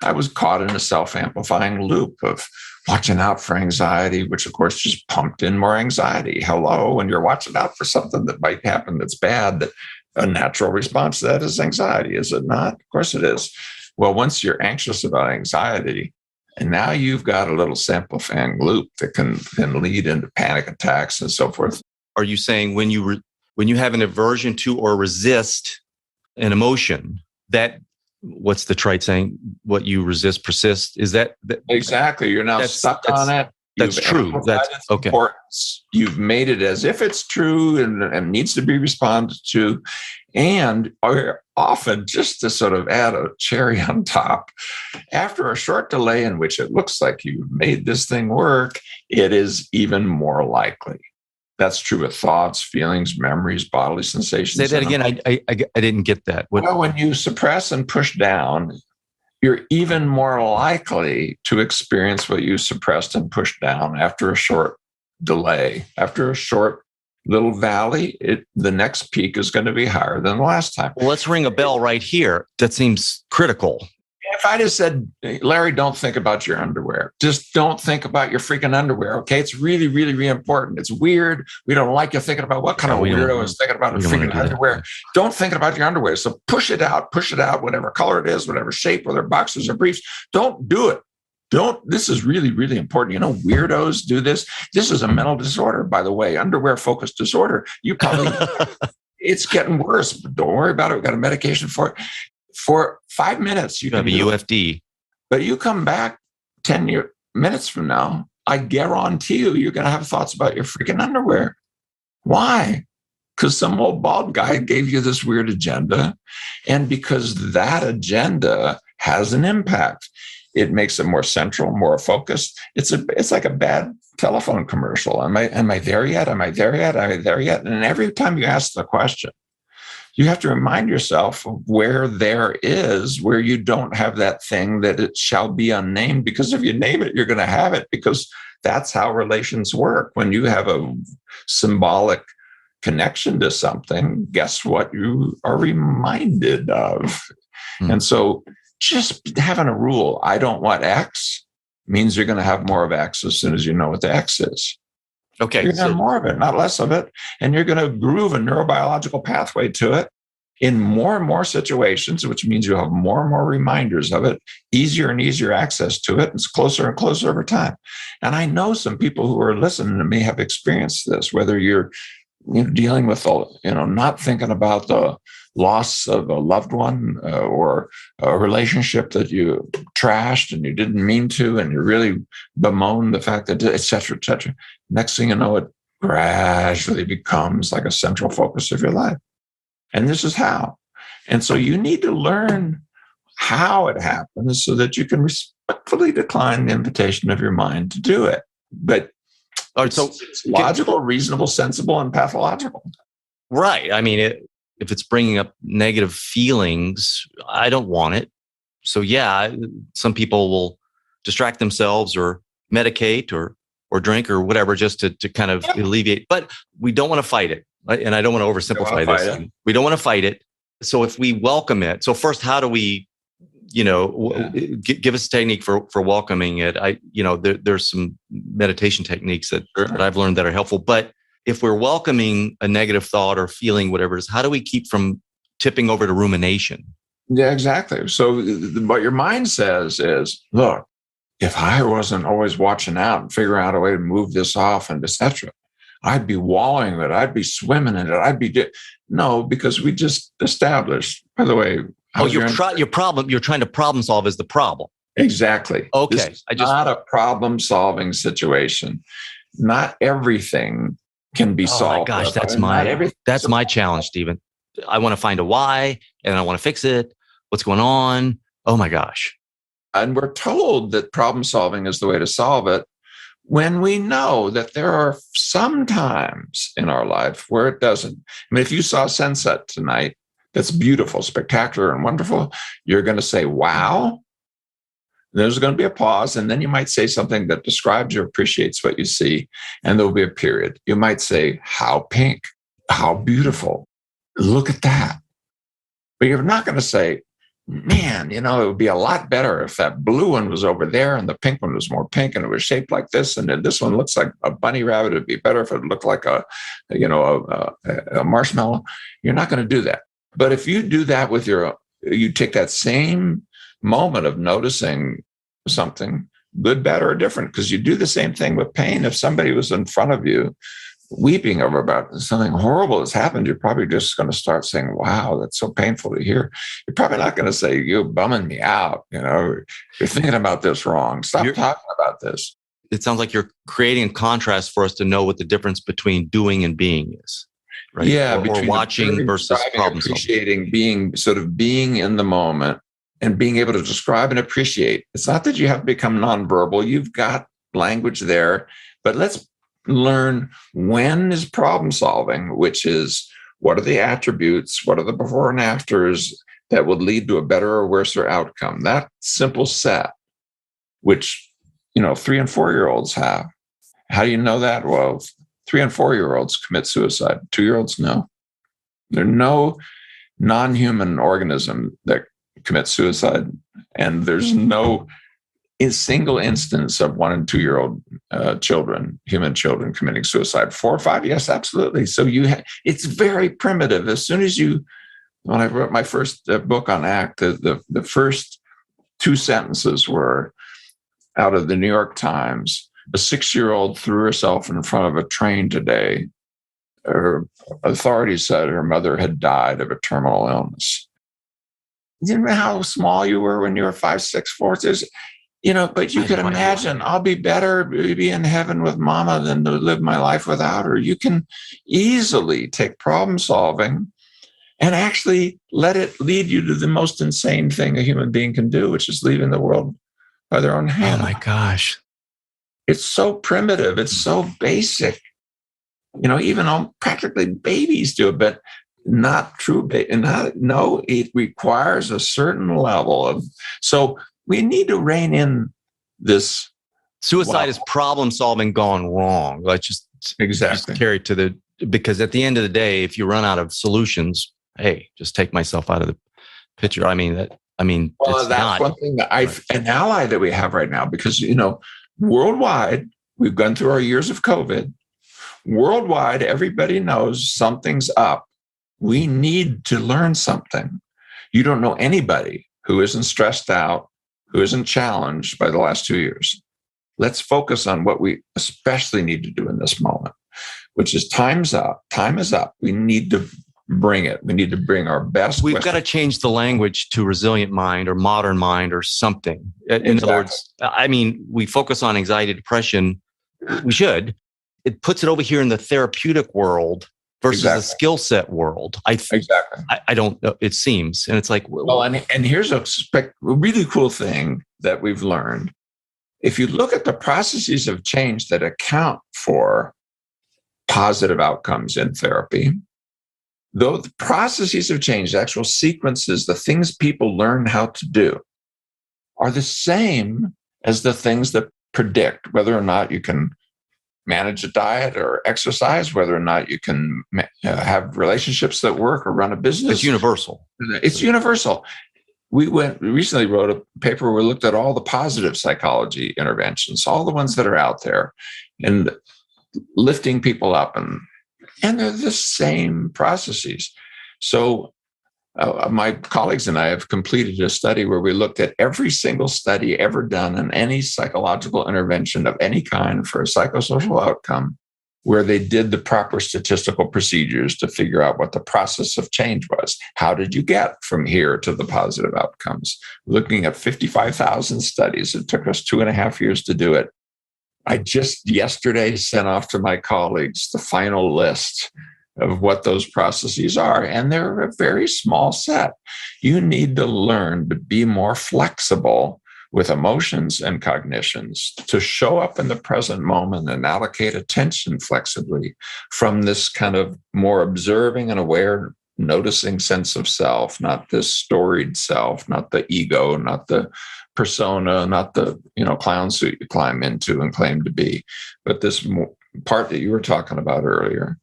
I was caught in a self-amplifying loop of watching out for anxiety, which of course just pumped in more anxiety. Hello, when you're watching out for something that might happen that's bad, that a natural response to that is anxiety, is it not? Of course it is. Well, once you're anxious about anxiety, and now you've got a little amplifying loop that can lead into panic attacks and so forth. Are you saying when you have an aversion to or resist an emotion, that what's the trite saying? What you resist persists. Is that exactly? You're now stuck on it. That's true. That's okay. Importance. You've made it as if it's true and needs to be responded to, and are often, just to sort of add a cherry on top, after a short delay in which it looks like you've made this thing work, it is even more likely. That's true with thoughts, feelings, memories, bodily sensations. Say that again. I didn't get that. Well, when you suppress and push down, you're even more likely to experience what you suppressed and pushed down after a short delay. After a short little valley, the next peak is going to be higher than the last time. Well, let's ring a bell right here. That seems critical. If I just said, Larry, don't think about your underwear. Just don't think about your freaking underwear, okay? It's really, really, really important. It's weird. We don't like you thinking about what kind of weirdo is thinking about his freaking underwear. Don't think about your underwear. So push it out, whatever color it is, whatever shape, whether boxers or briefs. Don't do it. This is really, really important. You know, weirdos do this. This is a mental disorder, by the way, underwear focused disorder. You probably, it's getting worse, but don't worry about it. We've got a medication for it. For 5 minutes, you can have a UFD. But you come back 10 minutes from now, I guarantee you're going to have thoughts about your freaking underwear. Why? Because some old bald guy gave you this weird agenda. And because that agenda has an impact, it makes it more central, more focused. It's like a bad telephone commercial. Am I there yet? Am I there yet? Am I there yet? And every time you ask the question, you have to remind yourself of where there is, where you don't have that thing that it shall be unnamed, because if you name it, you're going to have it, because that's how relations work. When you have a symbolic connection to something, guess what you are reminded of? And so just having a rule, I don't want X, means you're going to have more of X as soon as you know what the X is. Okay. You're going to have more of it, not less of it. And you're going to groove a neurobiological pathway to it in more and more situations, which means you have more and more reminders of it, easier and easier access to it. It's closer and closer over time. And I know some people who are listening to me have experienced this, whether you're dealing with, not thinking about the loss of a loved one or a relationship that you trashed and you didn't mean to, and you really bemoan the fact that, et cetera, et cetera. Next thing you know, it gradually becomes like a central focus of your life. And this is how. And so you need to learn how it happens so that you can respectfully decline the invitation of your mind to do it. But it's logical, reasonable, sensible, and pathological. Right. I mean, if it's bringing up negative feelings, I don't want it. So yeah, some people will distract themselves or medicate or drink or whatever just to kind of alleviate. But we don't want to fight it. And I don't want to oversimplify this. We don't want to fight it. So if we welcome it, so first, how do we, give us a technique for welcoming it? There's some meditation techniques that I've learned that are helpful. But if we're welcoming a negative thought or feeling, whatever it is, how do we keep from tipping over to rumination? Yeah, exactly. So what your mind says is, look, if I wasn't always watching out and figuring out a way to move this off and et cetera, I'd be wallowing in it. I'd be swimming in it. No, because we just established, by the way. Your problem, you're trying to problem solve is the problem. Exactly. Okay. This is not a problem solving situation. Not everything can be solved. Oh my gosh, that's my challenge, Stephen. I want to find a why and I want to fix it. What's going on? Oh my gosh. And we're told that problem solving is the way to solve it, when we know that there are some times in our life where it doesn't. I mean, if you saw sunset tonight, that's beautiful, spectacular, and wonderful, you're going to say, wow. There's going to be a pause, and then you might say something that describes or appreciates what you see, and there'll be a period. You might say, how pink, how beautiful, look at that. But you're not going to say, man, it would be a lot better if that blue one was over there and the pink one was more pink and it was shaped like this, and then this one looks like a bunny rabbit. It'd be better if it looked like a marshmallow. You're not going to do that. But if you do that with you take that same moment of noticing something, good, bad, or different, because you do the same thing with pain. If somebody was in front of you weeping over about something horrible has happened, you're probably just going to start saying, wow, that's so painful to hear. You're probably not going to say, you're bumming me out. You're thinking about this wrong. Stop talking about this. It sounds like you're creating a contrast for us to know what the difference between doing and being is. Right? Yeah. Or watching versus problem solving. Appreciating, being in the moment and being able to describe and appreciate. It's not that you have to become nonverbal. You've got language there, but let's learn when is problem solving, which is what are the attributes, what are the before and afters that would lead to a better or worse outcome. That simple set, which 3 and 4 year olds have. How do you know that? Well, 3 and 4 year olds commit suicide. 2 year olds, no. There's no non-human organism that commits suicide, and there's no single instance of 1 and 2 year old human children committing suicide. 4 or 5, yes, absolutely. So it's very primitive. As soon as when I wrote my first book on ACT, the first 2 sentences were, out of the New York Times. A 6-year-old threw herself in front of a train today. Her authorities said her mother had died of a terminal illness. You know how small you were when you were 5, 6, 4? But you could imagine, I'll be better be in heaven with mama than to live my life without her. You can easily take problem solving and actually let it lead you to the most insane thing a human being can do, which is leaving the world by their own hand. Oh my gosh. It's so primitive. It's so basic. Even practically babies do it, but not true. No, it requires a certain level of, so we need to rein in this. Suicide is problem solving gone wrong. Let's just carry it to because at the end of the day, if you run out of solutions, hey, just take myself out of the picture. That's one thing that an ally that we have right now, because, worldwide, we've gone through our years of COVID. Worldwide, everybody knows something's up. We need to learn something. You don't know anybody who isn't stressed out, who isn't challenged by the last 2 years. Let's focus on what we especially need to do in this moment, which is time's up. Time is up. We need to bring it. We need to bring our best. We've got to change the language to resilient mind or modern mind or something. In other words, we focus on anxiety, depression. We should. It puts it over here in the therapeutic world versus the skill set world. I don't know. It seems. And it's like, and here's a really cool thing that we've learned. If you look at the processes of change that account for positive outcomes in therapy, though the processes of change, the actual sequences, the things people learn how to do are the same as the things that predict whether or not you can manage a diet or exercise, whether or not you can have relationships that work or run a business. It's universal. It's universal. We recently wrote a paper where we looked at all the positive psychology interventions, all the ones that are out there, and lifting people up, and they're the same processes. So my colleagues and I have completed a study where we looked at every single study ever done in any psychological intervention of any kind for a psychosocial outcome, where they did the proper statistical procedures to figure out what the process of change was. How did you get from here to the positive outcomes? Looking at 55,000 studies, it took us 2.5 years to do it. I just yesterday sent off to my colleagues the final list of what those processes are. And they're a very small set. You need to learn to be more flexible with emotions and cognitions, to show up in the present moment and allocate attention flexibly from this kind of more observing and aware, noticing sense of self, not this storied self, not the ego, not the persona, not the clown suit you climb into and claim to be, but this part that you were talking about earlier.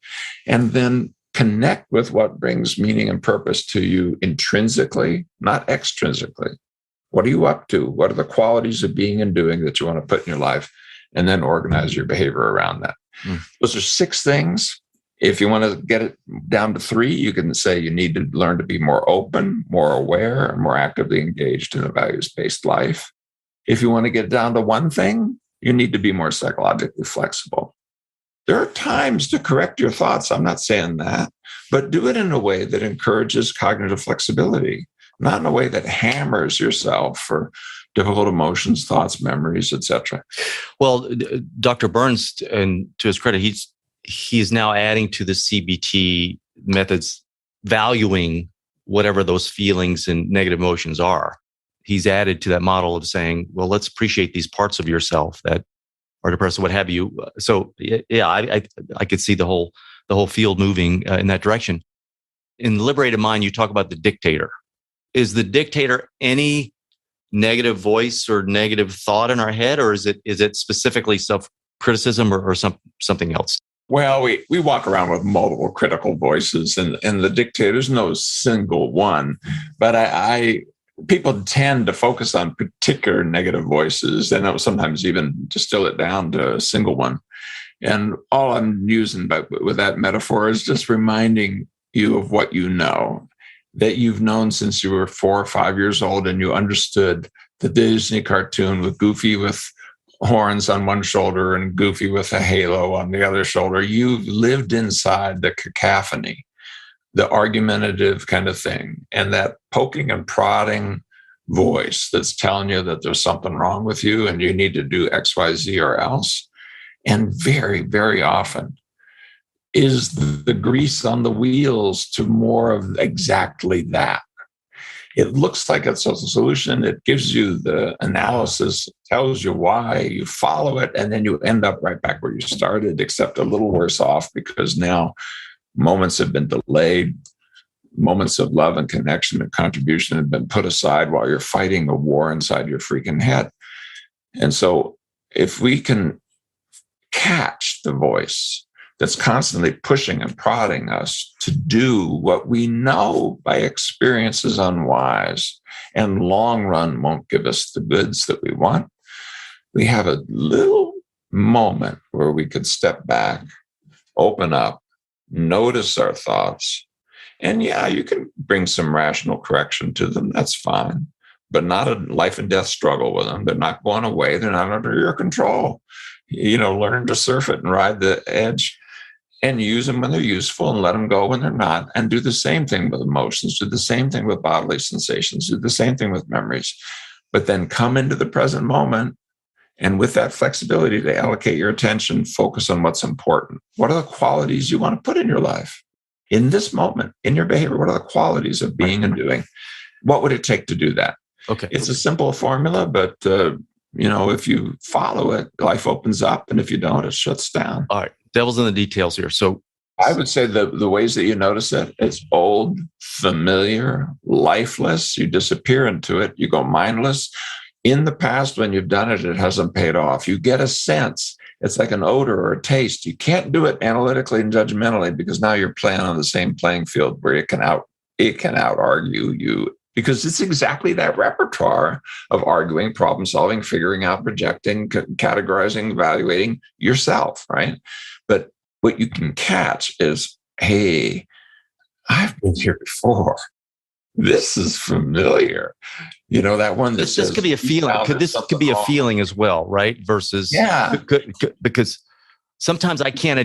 And then connect with what brings meaning and purpose to you intrinsically, not extrinsically. What are you up to? What are the qualities of being and doing that you want to put in your life? And then organize your behavior around that. Those are 6 things. If you want to get it down to 3, you can say you need to learn to be more open, more aware, and more actively engaged in a values-based life. If you want to get down to 1 thing, you need to be more psychologically flexible. There are times to correct your thoughts. I'm not saying that, but do it in a way that encourages cognitive flexibility, not in a way that hammers yourself for difficult emotions, thoughts, memories, etc. Well, Dr. Burns, and to his credit, he's now adding to the CBT methods, valuing whatever those feelings and negative emotions are. He's added to that model of saying, well, let's appreciate these parts of yourself that are depressed, what have you. So yeah, I could see the whole field moving in that direction. In Liberated Mind, you talk about the dictator. Is the dictator any negative voice or negative thought in our head, or is it specifically self-criticism or something else? Well, we walk around with multiple critical voices, and the dictator's no single one. But people tend to focus on particular negative voices, and sometimes even distill it down to a single one. And all I'm using with that metaphor is just reminding you of what you know, that you've known since you were 4 or 5 years old, and you understood the Disney cartoon with Goofy with horns on one shoulder and Goofy with a halo on the other shoulder. You've lived inside the cacophony, the argumentative kind of thing, and that poking and prodding voice that's telling you that there's something wrong with you and you need to do X, Y, Z or else. And very, very often is the grease on the wheels to more of exactly that. It looks like it's a solution. It gives you the analysis, tells you why, you follow it, and then you end up right back where you started, except a little worse off because now moments have been delayed. Moments of love and connection and contribution have been put aside while you're fighting a war inside your freaking head. And so if we can catch the voice that's constantly pushing and prodding us to do what we know by experience is unwise and long run won't give us the goods that we want, we have a little moment where we could step back, open up, notice our thoughts. And yeah, you can bring some rational correction to them. That's fine, but not a life and death struggle with them. They're not going away. They're not under your control. Learn to surf it and ride the edge and use them when they're useful and let them go when they're not. And do the same thing with emotions, do the same thing with bodily sensations, do the same thing with memories. But then come into the present moment. And with that flexibility to allocate your attention, focus on what's important. What are the qualities you want to put in your life? In this moment, in your behavior, what are the qualities of being and doing? What would it take to do that? Okay. It's a simple formula, but if you follow it, life opens up. And if you don't, it shuts down. All right. Devil's in the details here. So I would say the ways that you notice it, it's old, familiar, lifeless. You disappear into it. You go mindless. In the past, when you've done it, it hasn't paid off. You get a sense. It's like an odor or a taste. You can't do it analytically and judgmentally because now you're playing on the same playing field where it can out argue you, because it's exactly that repertoire of arguing, problem solving, figuring out, projecting, categorizing, evaluating yourself, right? But what you can catch is, hey, I've been here before. This is familiar. That one that this could be a feeling. This could be a feeling as well, right? Versus because sometimes I can't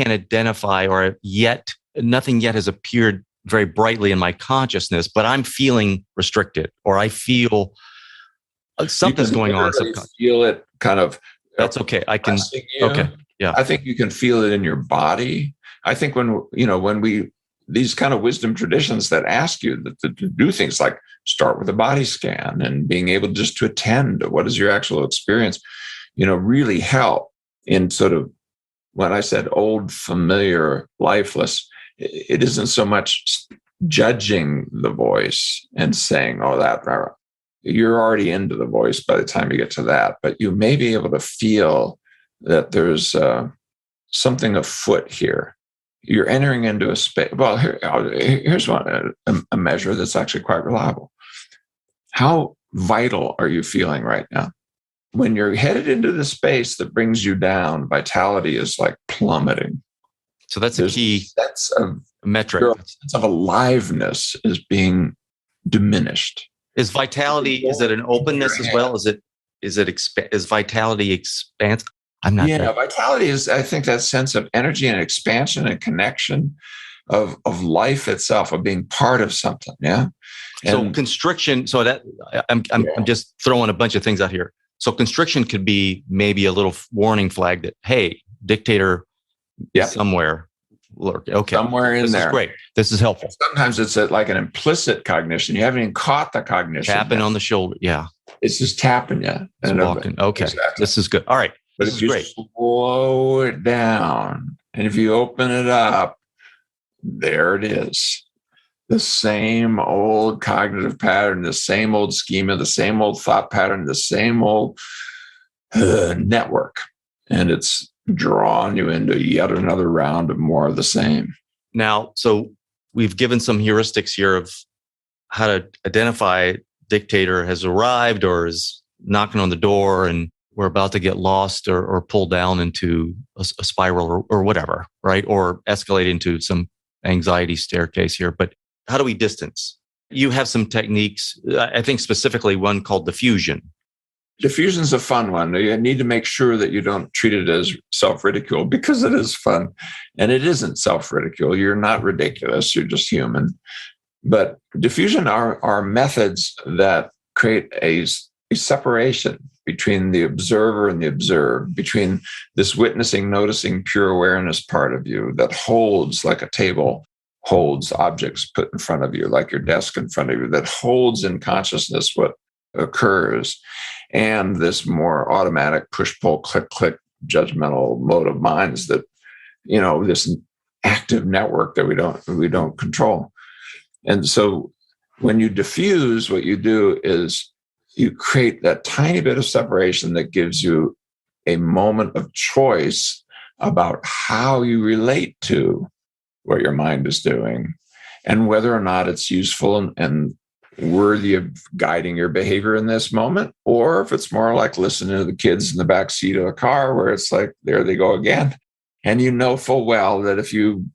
identify, or yet nothing yet has appeared very brightly in my consciousness, but I'm feeling restricted, or I feel something's going on. Feel it kind of. That's okay. I can. Okay. Yeah. I think you can feel it in your body. I think when these kind of wisdom traditions that ask you to do things like start with a body scan and being able just to attend to what is your actual experience, really help in sort of, when I said old, familiar, lifeless, it isn't so much judging the voice and saying, oh, that, you're already into the voice by the time you get to that, but you may be able to feel that there's something afoot here. You're entering into a space. Well, here's one, a measure that's actually quite reliable. How vital are you feeling right now? When you're headed into the space that brings you down, vitality is like plummeting. So that's a key sense of metric. Your sense of aliveness is being diminished. Is vitality, is it an openness as well? Is vitality expansive? I'm not. Yeah, vitality is, I think, that sense of energy and expansion and connection of life itself, of being part of something. Yeah. So constriction. So that I'm just throwing a bunch of things out here. So constriction could be maybe a little warning flag that, hey, dictator, somewhere. Okay, somewhere in there. This is great. This is helpful. Sometimes it's like an implicit cognition. You haven't even caught the cognition. Tapping on the shoulder. Yeah. It's just tapping you. It's walking. Okay. Exactly. This is good. All right. But if you slow it down and if you open it up, there it is. The same old cognitive pattern, the same old schema, the same old thought pattern, the same old network. And it's drawn you into yet another round of more of the same. Now, so we've given some heuristics here of how to identify dictator has arrived or is knocking on the door and we're about to get lost or pull down into a spiral or whatever, right? Or escalate into some anxiety staircase here. But how do we distance? You have some techniques, I think specifically one called diffusion. Diffusion's a fun one. You need to make sure that you don't treat it as self-ridicule, because it is fun. And it isn't self-ridicule. You're not ridiculous. You're just human. But diffusion are methods that create a separation between the observer and the observed, between this witnessing, noticing, pure awareness part of you that holds, like a table holds objects put in front of you, like your desk in front of you, that holds in consciousness what occurs, and this more automatic push-pull, click-click judgmental mode of minds that, this active network that we don't control. And so when you diffuse, what you do is you create that tiny bit of separation that gives you a moment of choice about how you relate to what your mind is doing and whether or not it's useful and worthy of guiding your behavior in this moment, or if it's more like listening to the kids in the back seat of a car where it's like, there they go again. And you know full well that if you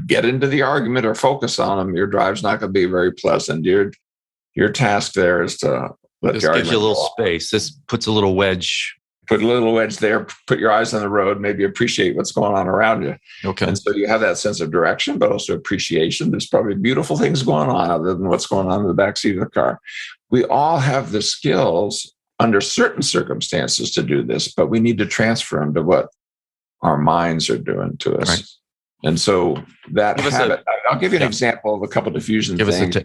get into the argument or focus on them, your drive's not going to be very pleasant. Your task there is to let this the argument gives you a little go space. This puts a little wedge. Put a little wedge there, put your eyes on the road, maybe appreciate what's going on around you. Okay. And so you have that sense of direction, but also appreciation. There's probably beautiful things going on other than what's going on in the backseat of the car. We all have the skills under certain circumstances to do this, but we need to transfer them to what our minds are doing to us. Right. And so that habit, I'll give you an example of a couple of diffusion things.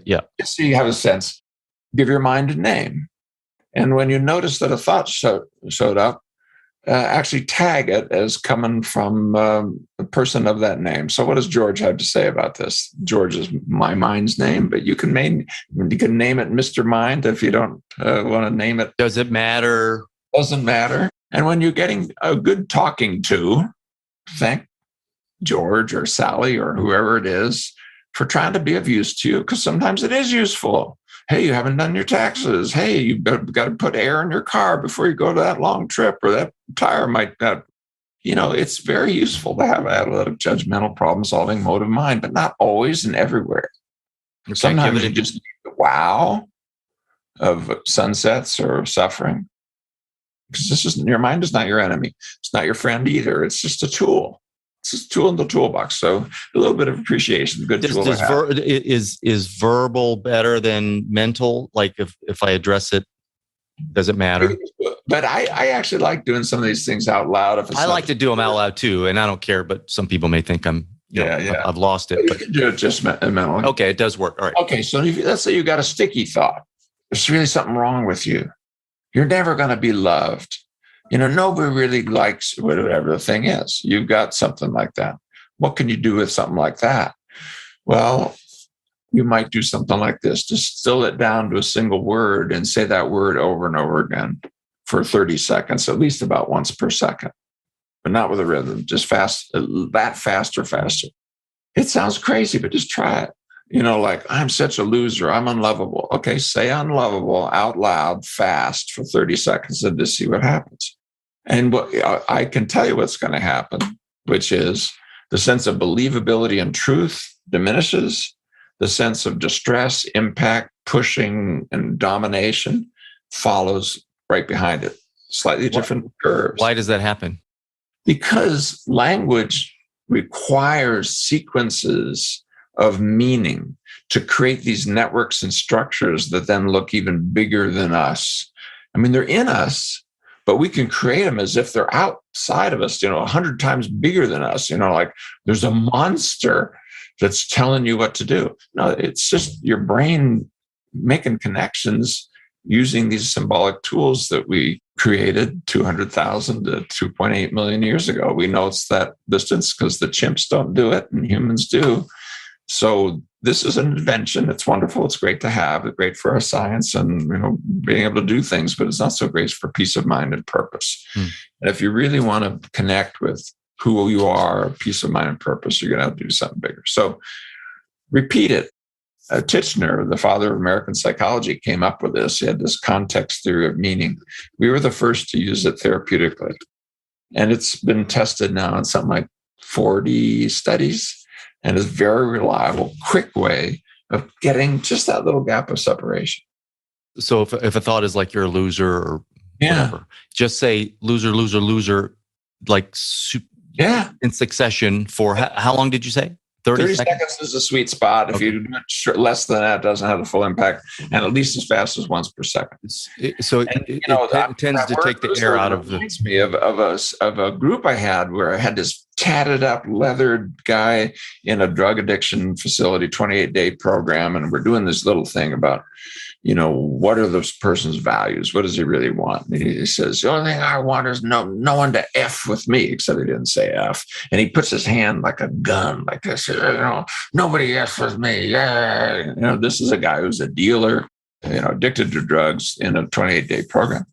Just so you have a sense. Give your mind a name. And when you notice that a thought showed up, actually tag it as coming from a person of that name. So what does George have to say about this? George is my mind's name, but you can name it Mr. Mind if you don't want to name it. Does it matter? Doesn't matter. And when you're getting a good talking to, thank George or Sally or whoever it is for trying to be of use to you, because sometimes it is useful. Hey, you haven't done your taxes. Hey, you've got to put air in your car before you go to that long trip, or that tire might not. It's very useful to have analytic, judgmental, problem-solving mode of mind, but not always and everywhere. Okay, sometimes you just need the wow of sunsets or suffering, because your mind is not your enemy. It's not your friend either. It's just a tool. It's just a tool in the toolbox. So a little bit of appreciation, good tool to have. Is verbal better than mental? Like if I address it, does it matter? But I actually like doing some of these things out loud. I like to do them out loud too, and I don't care. But some people may think I've lost it. But you can do it just mentally. Okay, it does work. All right. Okay, so let's say you got a sticky thought. There's really something wrong with you. You're never going to be loved. Nobody really likes whatever the thing is. You've got something like that. What can you do with something like that? Well, you might do something like this. Distill it down to a single word and say that word over and over again for 30 seconds, at least about once per second, but not with a rhythm, just fast or faster. It sounds crazy, but just try it. Like, I'm such a loser. I'm unlovable. Okay, say unlovable out loud, fast for 30 seconds and just see what happens. And I can tell you what's going to happen, which is the sense of believability and truth diminishes. The sense of distress, impact, pushing, and domination follows right behind it. Slightly different curves. Why does that happen? Because language requires sequences of meaning to create these networks and structures that then look even bigger than us. I mean, they're in us, but we can create them as if they're outside of us, 100 times bigger than us. Like there's a monster that's telling you what to do. No, it's just your brain making connections using these symbolic tools that we created 200,000 to 2.8 million years ago. We know it's that distance because the chimps don't do it and humans do. So this is an invention. It's wonderful. It's great to have. It's great for our science and being able to do things, but it's not so great for peace of mind and purpose. And if you really want to connect with who you are, peace of mind and purpose, you're going to have to do something bigger. So repeat it. Titchener, the father of American psychology, came up with this. He had this context theory of meaning. We were the first to use it therapeutically. And it's been tested now in something like 40 studies. And is a very reliable, quick way of getting just that little gap of separation. So if a thought is like you're a loser or Yeah. whatever. Just say loser, loser, loser, like Yeah. in succession for how long did you say? 30 seconds? seconds is a sweet spot. If Okay. you do it less than that, it doesn't have the full impact, and at least as fast as once per second. It tends to take the air out of the. Reminds me of a group I had where I had this tatted up, leathered guy in a drug addiction facility, 28-day program, and we're doing this little thing about, what are this person's values? What does he really want? And he says, the only thing I want is no one to F with me, except he didn't say F. And he puts his hand like a gun, like this, nobody F with me. Yeah. This is a guy who's a dealer, addicted to drugs in a 28-day program.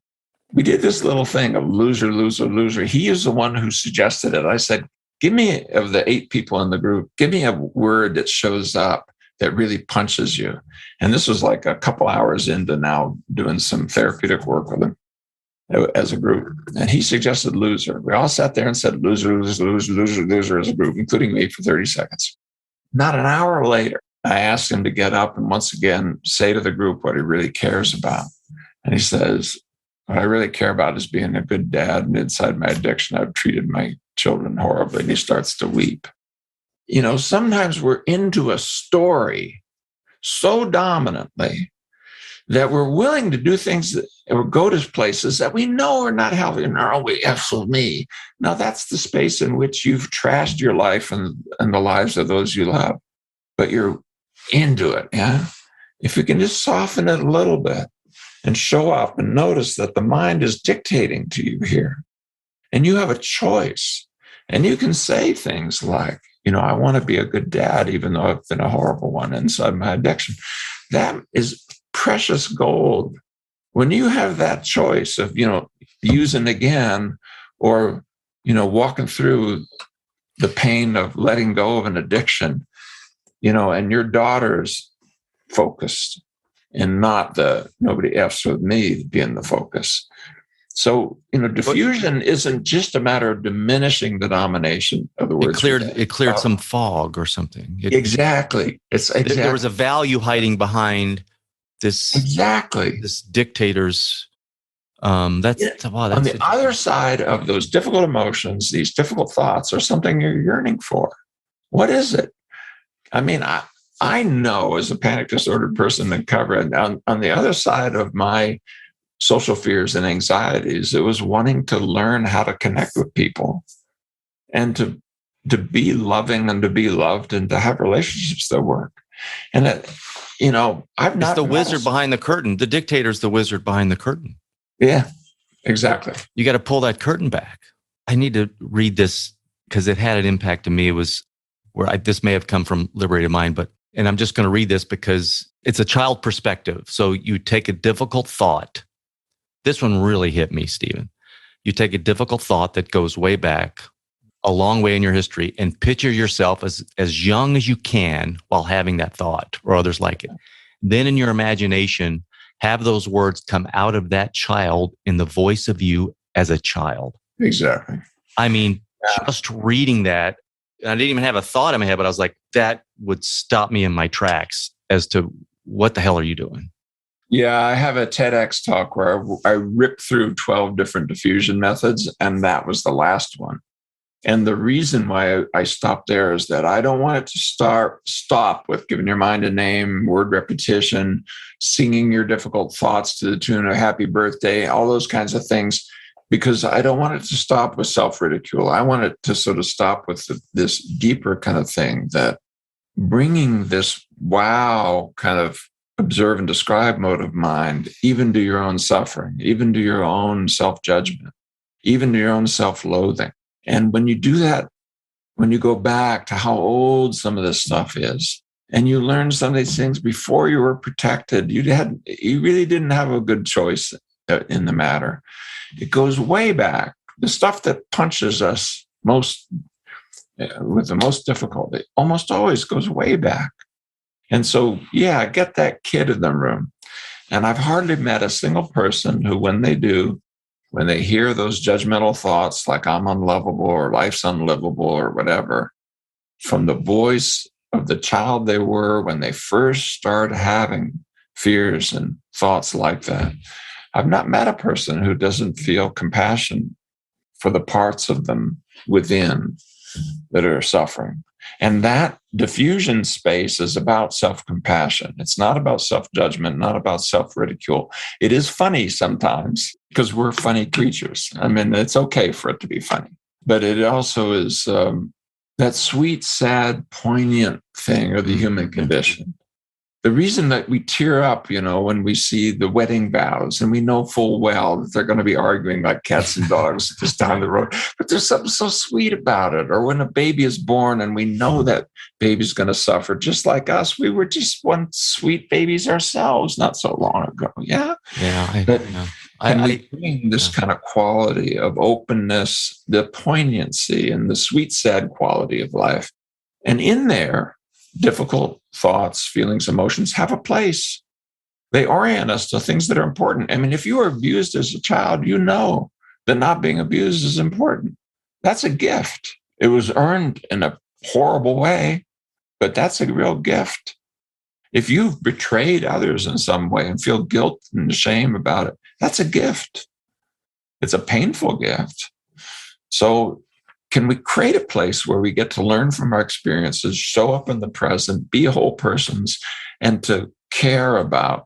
We did this little thing of loser, loser, loser. He is the one who suggested it. I said, give me, of the 8 people in the group, give me a word that shows up that really punches you. And this was like a couple hours into now doing some therapeutic work with him as a group. And he suggested loser. We all sat there and said loser, loser, loser, loser, loser as a group, including me, for 30 seconds. Not an hour later, I asked him to get up and once again say to the group what he really cares about. And he says, what I really care about is being a good dad. And inside my addiction, I've treated my children horribly. And he starts to weep. Sometimes we're into a story so dominantly that we're willing to do things or go to places that we know are not healthy. No, we F's with me. Now, that's the space in which you've trashed your life and the lives of those you love, but you're into it. Yeah. If you can just soften it a little bit and show up and notice that the mind is dictating to you here, and you have a choice, and you can say things like, I want to be a good dad, even though I've been a horrible one inside my addiction. That is precious gold. When you have that choice of, using again or, walking through the pain of letting go of an addiction, and your daughter's focused and not the nobody F's with me being the focus. So, diffusion isn't just a matter of diminishing the domination of the words. It cleared some fog or something. Exactly. There was a value hiding behind this. Exactly. This dictator's. That's on the other side of those difficult emotions, these difficult thoughts are something you're yearning for. What is it? I mean, I know as a panic disordered person that covered on the other side of my social fears and anxieties, it was wanting to learn how to connect with people and to be loving and to be loved and to have relationships that work. And that, I've not. It's the wizard behind the curtain. The dictator's the wizard behind the curtain. Yeah, exactly. You got to pull that curtain back. I need to read this because it had an impact on me. It was this may have come from Liberated Mind, and I'm just going to read this because it's a child perspective. So you take a difficult thought. This one really hit me, Stephen. You take a difficult thought that goes way back, a long way in your history, and picture yourself as young as you can while having that thought or others like it. Then in your imagination, have those words come out of that child in the voice of you as a child. Exactly. I mean, just reading that, I didn't even have a thought in my head, but I was like, that would stop me in my tracks as to what the hell are you doing? Yeah, I have a TEDx talk where I ripped through 12 different diffusion methods, and that was the last one. And the reason why I stopped there is that I don't want it to stop with giving your mind a name, word repetition, singing your difficult thoughts to the tune of happy birthday, all those kinds of things, because I don't want it to stop with self-ridicule. I want it to sort of stop with this deeper kind of thing, that bringing this wow kind of observe and describe mode of mind, even to your own suffering, even to your own self-judgment, even to your own self-loathing. And when you do that, when you go back to how old some of this stuff is, and you learn some of these things before you were protected, you really didn't have a good choice in the matter. It goes way back. The stuff that punches us most with the most difficulty almost always goes way back. And so, get that kid in the room. And I've hardly met a single person who, when they hear those judgmental thoughts like I'm unlovable or life's unlivable or whatever, from the voice of the child they were when they first started having fears and thoughts like that, I've not met a person who doesn't feel compassion for the parts of them within that are suffering. And that diffusion space is about self-compassion. It's not about self-judgment, not about self-ridicule. It is funny sometimes because we're funny creatures. I mean, it's okay for it to be funny, but it also is that sweet, sad, poignant thing of the human condition. The reason that we tear up, when we see the wedding vows and we know full well that they're going to be arguing like cats and dogs just down the road, but there's something so sweet about it. Or when a baby is born and we know that baby's going to suffer just like us. We were just once sweet babies ourselves not so long ago. Yeah. Yeah. Can we bring this kind of quality of openness, the poignancy and the sweet, sad quality of life? And in there, difficult thoughts, feelings, emotions have a place. They orient us to things that are important. I mean, if you were abused as a child, you know that not being abused is important. That's a gift. It was earned in a horrible way, but that's a real gift. If you've betrayed others in some way and feel guilt and shame about it, that's a gift. It's a painful gift. So can we create a place where we get to learn from our experiences, show up in the present, be whole persons, and to care about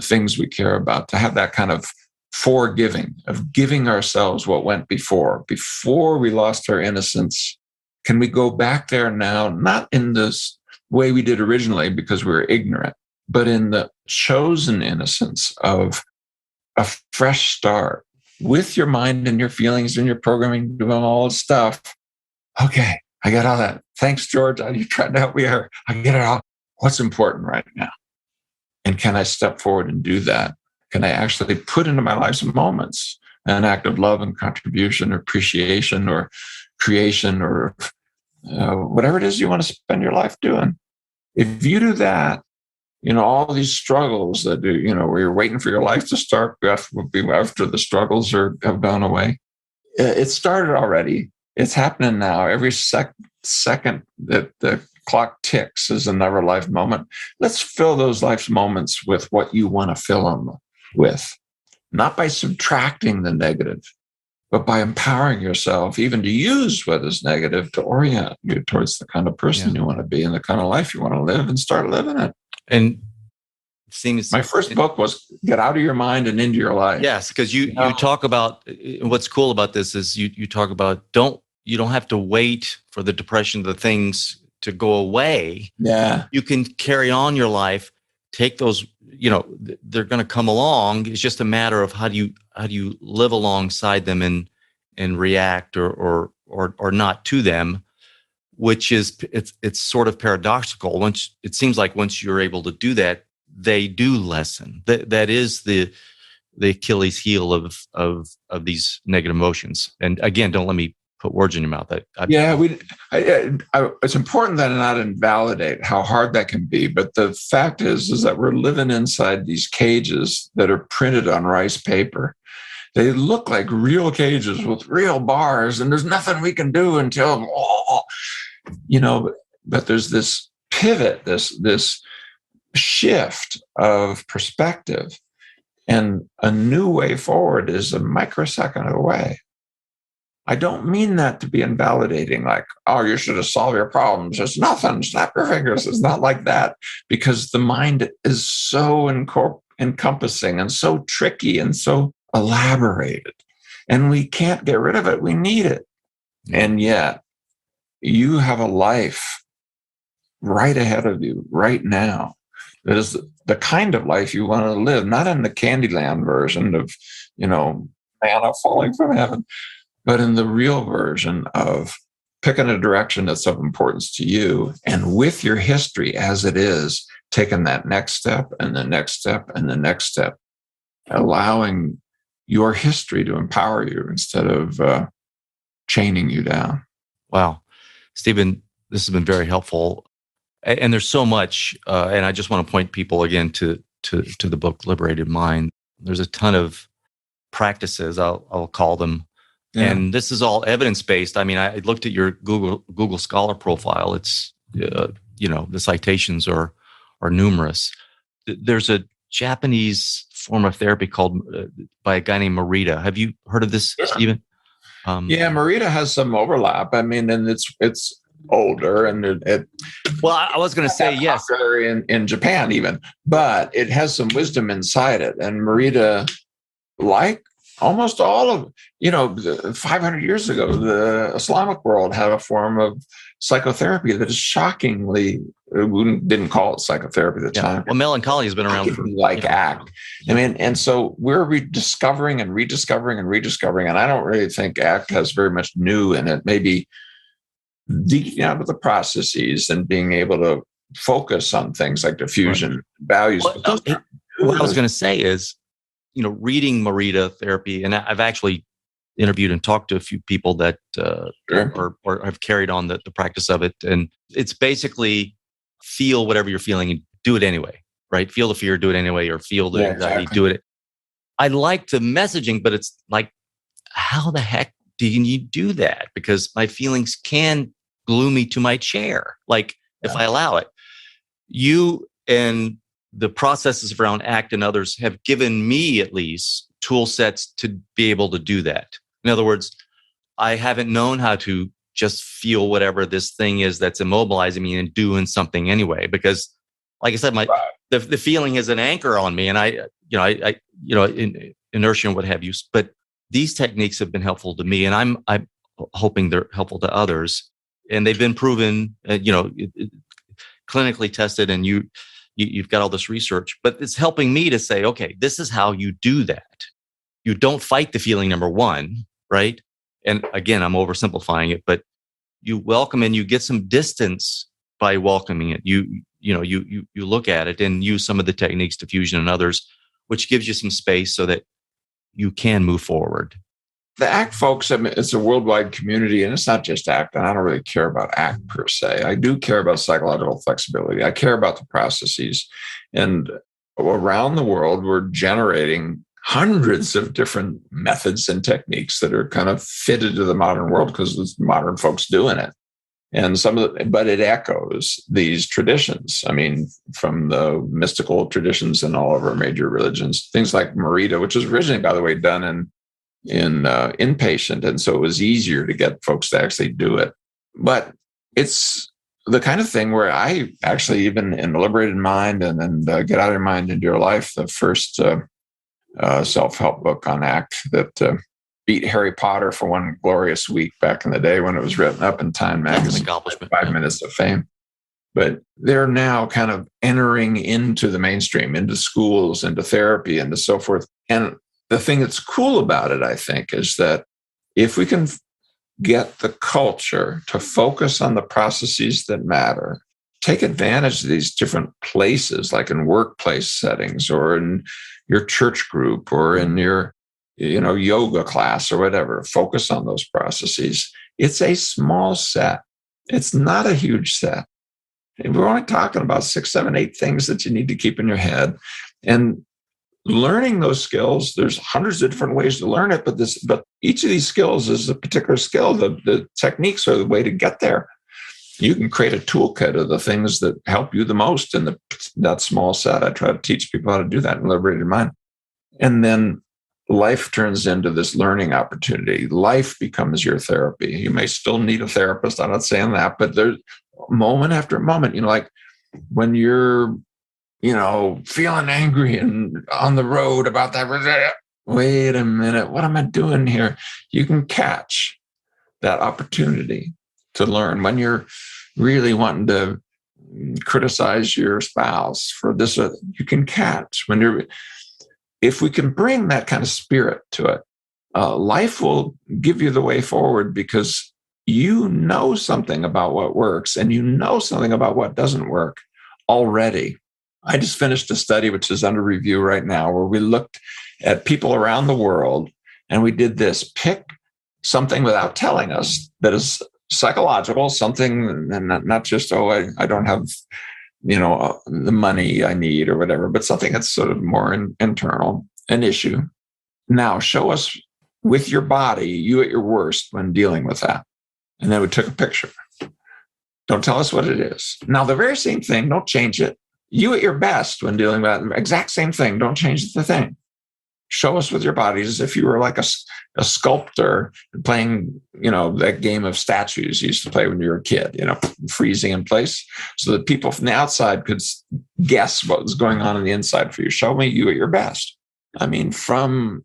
things we care about, to have that kind of forgiving, of giving ourselves what went before we lost our innocence? Can we go back there now, not in this way we did originally because we were ignorant, but in the chosen innocence of a fresh start with your mind and your feelings and your programming, doing all this stuff? Okay, I got all that. Thanks, George. You tried to help me here. I get it all. What's important right now? And can I step forward and do that? Can I actually put into my life's moments an act of love and contribution or appreciation or creation or whatever it is you want to spend your life doing? If you do that, all these struggles that do, where you're waiting for your life to start after the struggles have gone away. It started already. It's happening now. Every second that the clock ticks is another life moment. Let's fill those life moments with what you want to fill them with, not by subtracting the negative, but by empowering yourself even to use what is negative to orient you towards the kind of person you want to be and the kind of life you want to live, and start living it. And it seems my first book was Get Out of Your Mind and Into Your Life. Yes, because you talk about, what's cool about this is you talk about you don't have to wait for the depression, the things to go away. Yeah. You can carry on your life, take those, they're going to come along. It's just a matter of how do you live alongside them and react or not to them, which is it's sort of paradoxical. It seems like once you're able to do that, they do lessen. That is the Achilles heel of these negative emotions. And again, don't let me put words in your mouth. It's important that I not invalidate how hard that can be. But the fact is that we're living inside these cages that are printed on rice paper. They look like real cages with real bars, and there's nothing we can do until, but there's this pivot, this shift of perspective, and a new way forward is a microsecond away. I don't mean that to be invalidating, like, oh, you should have solved your problems. It's nothing. Snap your fingers. It's not like that, because the mind is so encompassing and so tricky and so elaborated, and we can't get rid of it. We need it. And yet you have a life right ahead of you right now. That is the kind of life you want to live, not in the Candyland version of, manna falling from heaven, but in the real version of picking a direction that's of importance to you, and with your history as it is, taking that next step and the next step and the next step, allowing your history to empower you instead of chaining you down. Wow. Stephen, this has been very helpful. And there's so much, and I just want to point people again to the book, Liberated Mind. There's a ton of practices, I'll call them. Yeah. And this is all evidence-based. I mean, I looked at your Google Scholar profile. It's, the citations are numerous. There's a Japanese form of therapy called by a guy named Morita. Have you heard of this, Sure. Stephen? Yeah, Morita has some overlap. I mean, and it's older, and it Well, I was going to say yes. popular in Japan even, but it has some wisdom inside it. And Morita, like almost all of 500 years ago, the Islamic world had a form of psychotherapy that is shockingly, we didn't call it psychotherapy at the time. Well, melancholy has been around for ACT. I mean, and so we're rediscovering and rediscovering and rediscovering. And I don't really think ACT has very much new in it. Maybe digging out of the processes and being able to focus on things like diffusion, values. What I was going to say is, reading Morita therapy, and I've actually interviewed and talked to a few people that or have carried on the practice of it. And it's basically feel whatever you're feeling and do it anyway, right? Feel the fear, do it anyway, or feel the anxiety, do it. I like the messaging, but it's like, how the heck do you do that? Because my feelings can glue me to my chair, if I allow it. You and the processes around ACT and others have given me at least tool sets to be able to do that. In other words, I haven't known how to just feel whatever this thing is that's immobilizing me and doing something anyway. Because, like I said, the feeling is an anchor on me, and I in inertia and what have you. But these techniques have been helpful to me, and I'm hoping they're helpful to others. And they've been proven, clinically tested, and you've got all this research, but it's helping me to say, okay, this is how you do that. You don't fight the feeling, number one, right? And again, I'm oversimplifying it, but you welcome and you get some distance by welcoming it. You look at it and use some of the techniques, diffusion and others, which gives you some space so that you can move forward. The ACT folks, I mean, it's a worldwide community, and it's not just ACT. And I don't really care about ACT per se. I do care about psychological flexibility. I care about the processes. And around the world, we're generating hundreds of different methods and techniques that are kind of fitted to the modern world because it's modern folks doing it. And but it echoes these traditions. I mean, from the mystical traditions in all of our major religions, things like Morita, which was originally, by the way, done in inpatient, and so it was easier to get folks to actually do it. But it's the kind of thing where I actually, even in the Liberated Mind and Get Out of Your Mind into Your Life, the first self-help book on ACT that beat Harry Potter for one glorious week back in the day when it was written up in Time magazine, 5 minutes of fame. But they're now kind of entering into the mainstream, into schools, into therapy, and so forth. And the thing that's cool about it, I think, is that if we can get the culture to focus on the processes that matter, take advantage of these different places, like in workplace settings or in your church group or in your yoga class or whatever, focus on those processes. It's a small set. It's not a huge set. And we're only talking about 6, 7, 8 things that you need to keep in your head. And learning those skills, there's hundreds of different ways to learn it, but each of these skills is a particular skill. The techniques are the way to get there. You can create a toolkit of the things that help you the most in that small set. I try to teach people how to do that in Liberated Mind. And then life turns into this learning opportunity. Life becomes your therapy. You may still need a therapist. I'm not saying that, but there's moment after moment, like when you're feeling angry and on the road about that. Wait a minute, what am I doing here? You can catch that opportunity to learn when you're really wanting to criticize your spouse for this. You can catch if we can bring that kind of spirit to it, life will give you the way forward because you know something about what works and you know something about what doesn't work already. I just finished a study, which is under review right now, where we looked at people around the world and we did this: pick something without telling us that is psychological, something, and not just, I don't have, the money I need or whatever, but something that's sort of more internal, an issue. Now show us with your body, you at your worst when dealing with that. And then we took a picture. Don't tell us what it is. Now, the very same thing, don't change it. You at your best when dealing with that exact same thing. Don't change the thing. Show us with your body as if you were like a sculptor playing, that game of statues you used to play when you were a kid, freezing in place so that people from the outside could guess what was going on the inside for you. Show me you at your best. I mean, from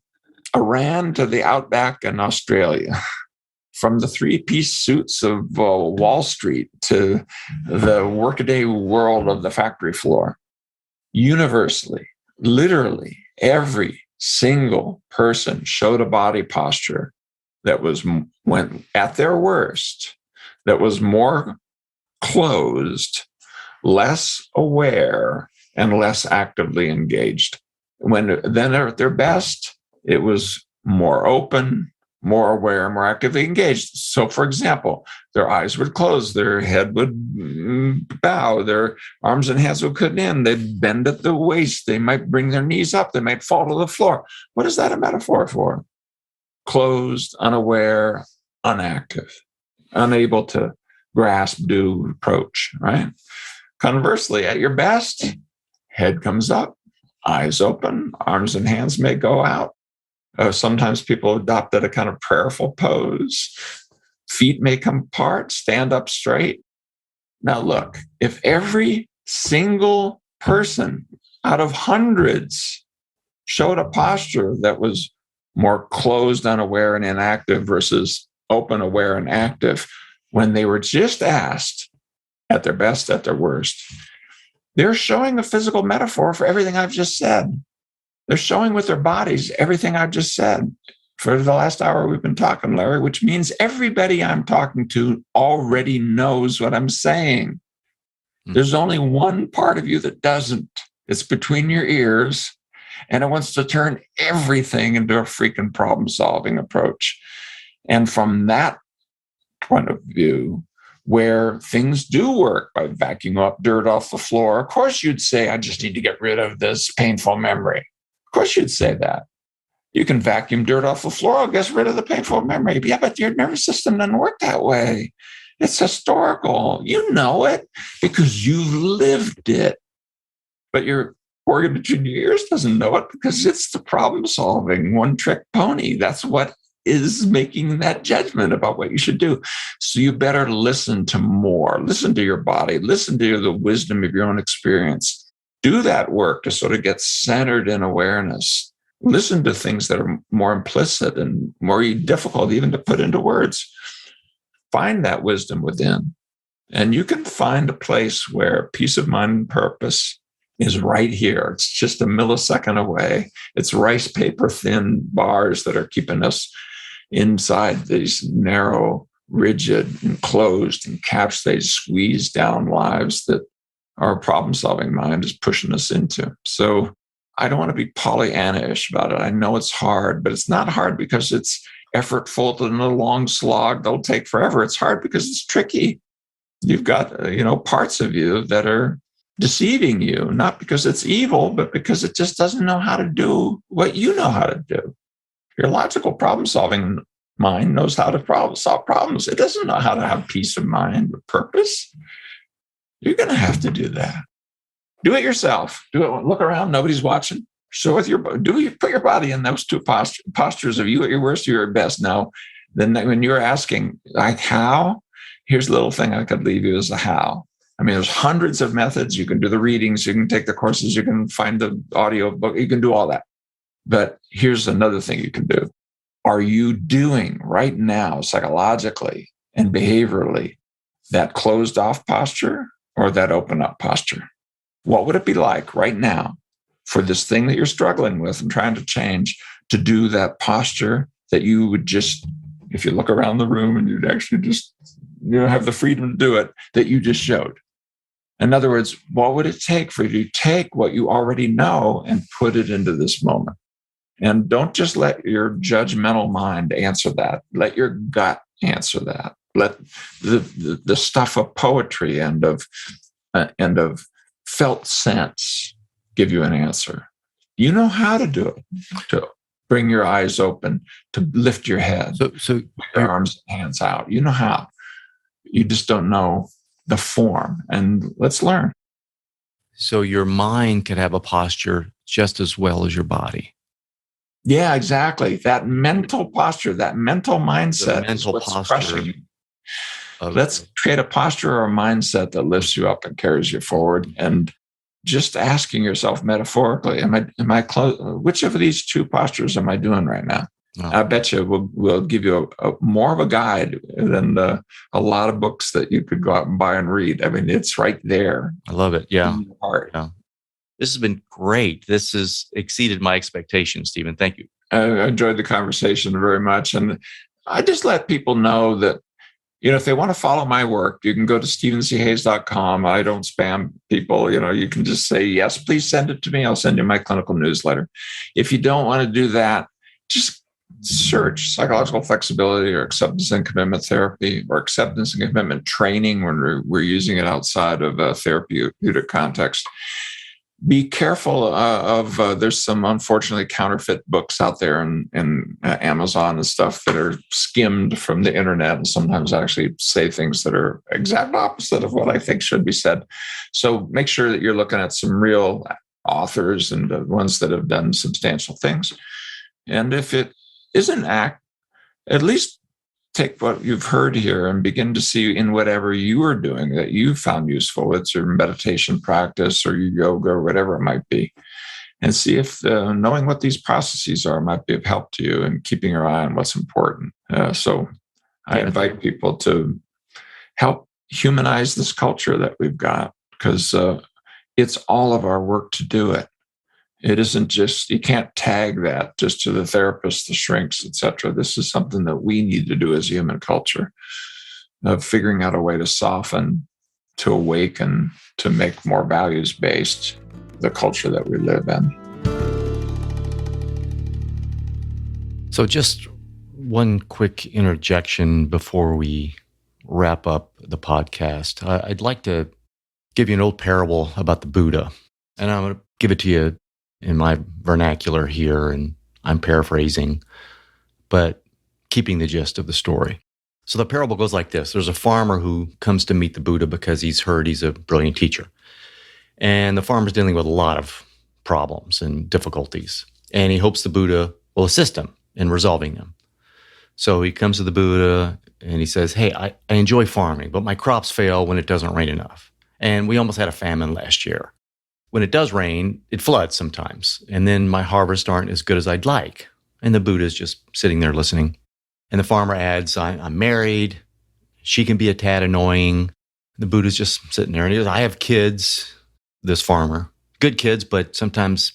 Iran to the outback in Australia, from the three-piece suits of Wall Street to the workaday world of the factory floor, universally, literally, every single person showed a body posture that was, when at their worst, that was more closed, less aware, and less actively engaged. Then at their best, it was more open, more aware, more actively engaged. So, for example, their eyes would close, their head would bow, their arms and hands would cut in, they'd bend at the waist, they might bring their knees up, they might fall to the floor. What is that a metaphor for? Closed, unaware, unactive, unable to grasp, do, approach, right? Conversely, at your best, head comes up, eyes open, arms and hands may go out. Sometimes people adopted a kind of prayerful pose. Feet may come apart, stand up straight. Now look, if every single person out of hundreds showed a posture that was more closed, unaware, and inactive versus open, aware, and active, when they were just asked at their best, at their worst, they're showing a physical metaphor for everything I've just said. They're showing with their bodies everything I've just said for the last hour we've been talking, Larry, which means everybody I'm talking to already knows what I'm saying. There's only one part of you that doesn't. It's between your ears, and it wants to turn everything into a freaking problem-solving approach. And from that point of view, where things do work by vacuuming up dirt off the floor, of course you'd say, I just need to get rid of this painful memory. Of course you'd say that. You can vacuum dirt off the floor, get rid of the painful memory. Yeah, but your nervous system doesn't work that way. It's historical. You know it because you've lived it. But your organ between your ears doesn't know it because it's the problem-solving one-trick pony. That's what is making that judgment about what you should do. So you better listen to more. Listen to your body. Listen to the wisdom of your own experience. Do that work to sort of get centered in awareness. Listen to things that are more implicit and more difficult even to put into words. Find that wisdom within. And you can find a place where peace of mind and purpose is right here. It's just a millisecond away. It's rice paper thin bars that are keeping us inside these narrow, rigid, enclosed, encapsulated, squeezed down lives that our problem-solving mind is pushing us into. So I don't want to be Pollyanna-ish about it. I know it's hard, but it's not hard because it's effortful and a long slog that'll take forever. It's hard because it's tricky. You've got, parts of you that are deceiving you, not because it's evil, but because it just doesn't know how to do what you know how to do. Your logical problem-solving mind knows how to solve problems. It doesn't know how to have peace of mind with purpose. You're going to have to do that. Do it yourself. Do it. Look around. Nobody's watching. So put your body in those two postures of you at your worst, you at your best. Now, then when you're asking, like, how, here's a little thing I could leave you as a how. I mean, there's hundreds of methods. You can do the readings. You can take the courses. You can find the audio book. You can do all that. But here's another thing you can do. Are you doing right now, psychologically and behaviorally, that closed off posture or that open up posture? What would it be like right now for this thing that you're struggling with and trying to change to do that posture that you would just, if you look around the room and you'd actually just have the freedom to do it, that you just showed? In other words, what would it take for you to take what you already know and put it into this moment? And don't just let your judgmental mind answer that. Let your gut answer that. Let the stuff of poetry and of felt sense give you an answer. You know how to do it, to bring your eyes open, to lift your head, so your arms and hands out. You know how. You just don't know the form. And let's learn. So your mind could have a posture just as well as your body. Yeah, exactly. That mental posture, that mental The mindset is mental what's posture crushing. of Let's create a posture or a mindset that lifts you up and carries you forward. And just asking yourself metaphorically, am I close? Which of these two postures am I doing right now? oh, I bet you will give you a more of a guide than a lot of books that you could go out and buy and read. I mean, it's right there I love it. Yeah. in your heart. Yeah. This has been great. This has exceeded my expectations, Stephen. Thank you. I enjoyed the conversation very much. And I just let people know that, if they want to follow my work, you can go to stephenchayes.com. I don't spam people. You can just say, yes, please send it to me. I'll send you my clinical newsletter. If you don't want to do that, just search psychological flexibility or acceptance and commitment therapy or acceptance and commitment training when we're using it outside of a therapeutic context. Be careful there's some unfortunately counterfeit books out there in Amazon and stuff that are skimmed from the internet and sometimes actually say things that are exact opposite of what I think should be said. So make sure that you're looking at some real authors and the ones that have done substantial things. And if it isn't at least take what you've heard here and begin to see in whatever you are doing that you found useful. It's your meditation practice or your yoga or whatever it might be. And see if knowing what these processes are might be of help to you and keeping your eye on what's important. So I invite people to help humanize this culture that we've got, because it's all of our work to do it. It isn't just, you can't tag that just to the therapists, the shrinks, et cetera. This is something that we need to do as a human culture, of figuring out a way to soften, to awaken, to make more values-based the culture that we live in. So just one quick interjection before we wrap up the podcast. I'd like to give you an old parable about the Buddha, and I'm going to give it to you in my vernacular here, and I'm paraphrasing, but keeping the gist of the story. So the parable goes like this. There's a farmer who comes to meet the Buddha because he's heard he's a brilliant teacher. And the farmer's dealing with a lot of problems and difficulties, and he hopes the Buddha will assist him in resolving them. So he comes to the Buddha and he says, hey, I enjoy farming, but my crops fail when it doesn't rain enough. And we almost had a famine last year. When it does rain, it floods sometimes. And then my harvests aren't as good as I'd like. And the Buddha's just sitting there listening. And the farmer adds, I'm married. She can be a tad annoying. The Buddha's just sitting there. And he goes, I have kids, this farmer. Good kids, but sometimes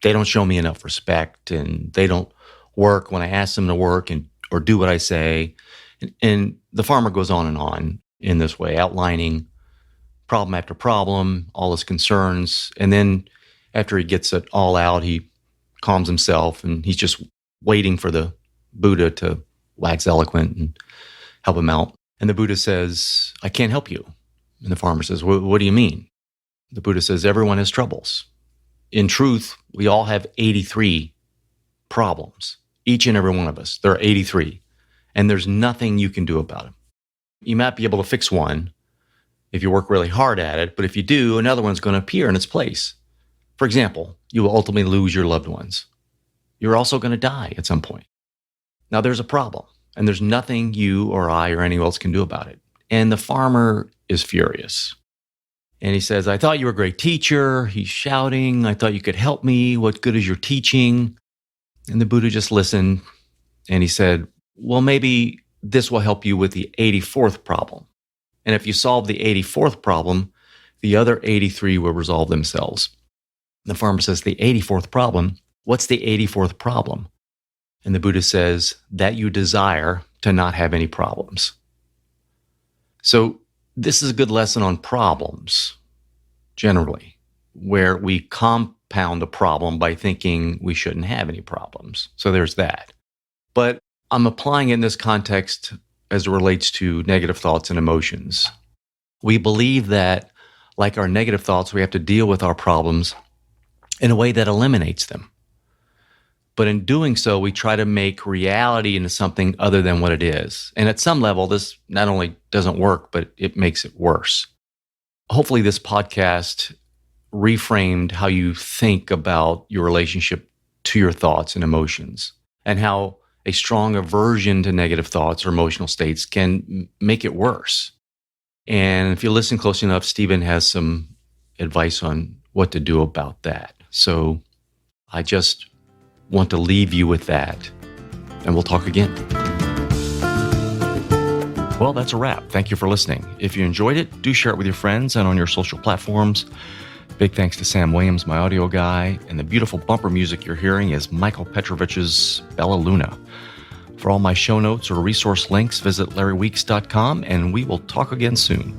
they don't show me enough respect. And they don't work when I ask them to work or do what I say. And the farmer goes on in this way, outlining problem after problem, all his concerns. And then after he gets it all out, he calms himself and he's just waiting for the Buddha to wax eloquent and help him out. And the Buddha says, I can't help you. And the farmer says, what do you mean? The Buddha says, everyone has troubles. In truth, we all have 83 problems. Each and every one of us. There are 83. And there's nothing you can do about them. You might be able to fix one if you work really hard at it, but if you do, another one's going to appear in its place. For example, you will ultimately lose your loved ones. You're also going to die at some point. Now, there's a problem, and there's nothing you or I or anyone else can do about it. And the farmer is furious. And he says, I thought you were a great teacher. He's shouting, I thought you could help me. What good is your teaching? And the Buddha just listened, and he said, well, maybe this will help you with the 84th problem. And if you solve the 84th problem, the other 83 will resolve themselves. The farmer says, the 84th problem? What's the 84th problem? And the Buddha says, that you desire to not have any problems. So this is a good lesson on problems, generally, where we compound a problem by thinking we shouldn't have any problems. So there's that. But I'm applying it in this context as it relates to negative thoughts and emotions. We believe that, like our negative thoughts, we have to deal with our problems in a way that eliminates them. But in doing so, we try to make reality into something other than what it is. And at some level, this not only doesn't work, but it makes it worse. Hopefully this podcast reframed how you think about your relationship to your thoughts and emotions, and how a strong aversion to negative thoughts or emotional states can make it worse. And if you listen close enough, Stephen has some advice on what to do about that. So I just want to leave you with that, and we'll talk again. Well, that's a wrap. Thank you for listening. If you enjoyed it, do share it with your friends and on your social platforms. Big thanks to Sam Williams, my audio guy, and the beautiful bumper music you're hearing is Michael Petrovich's Bella Luna. For all my show notes or resource links, visit larryweeks.com, and we will talk again soon.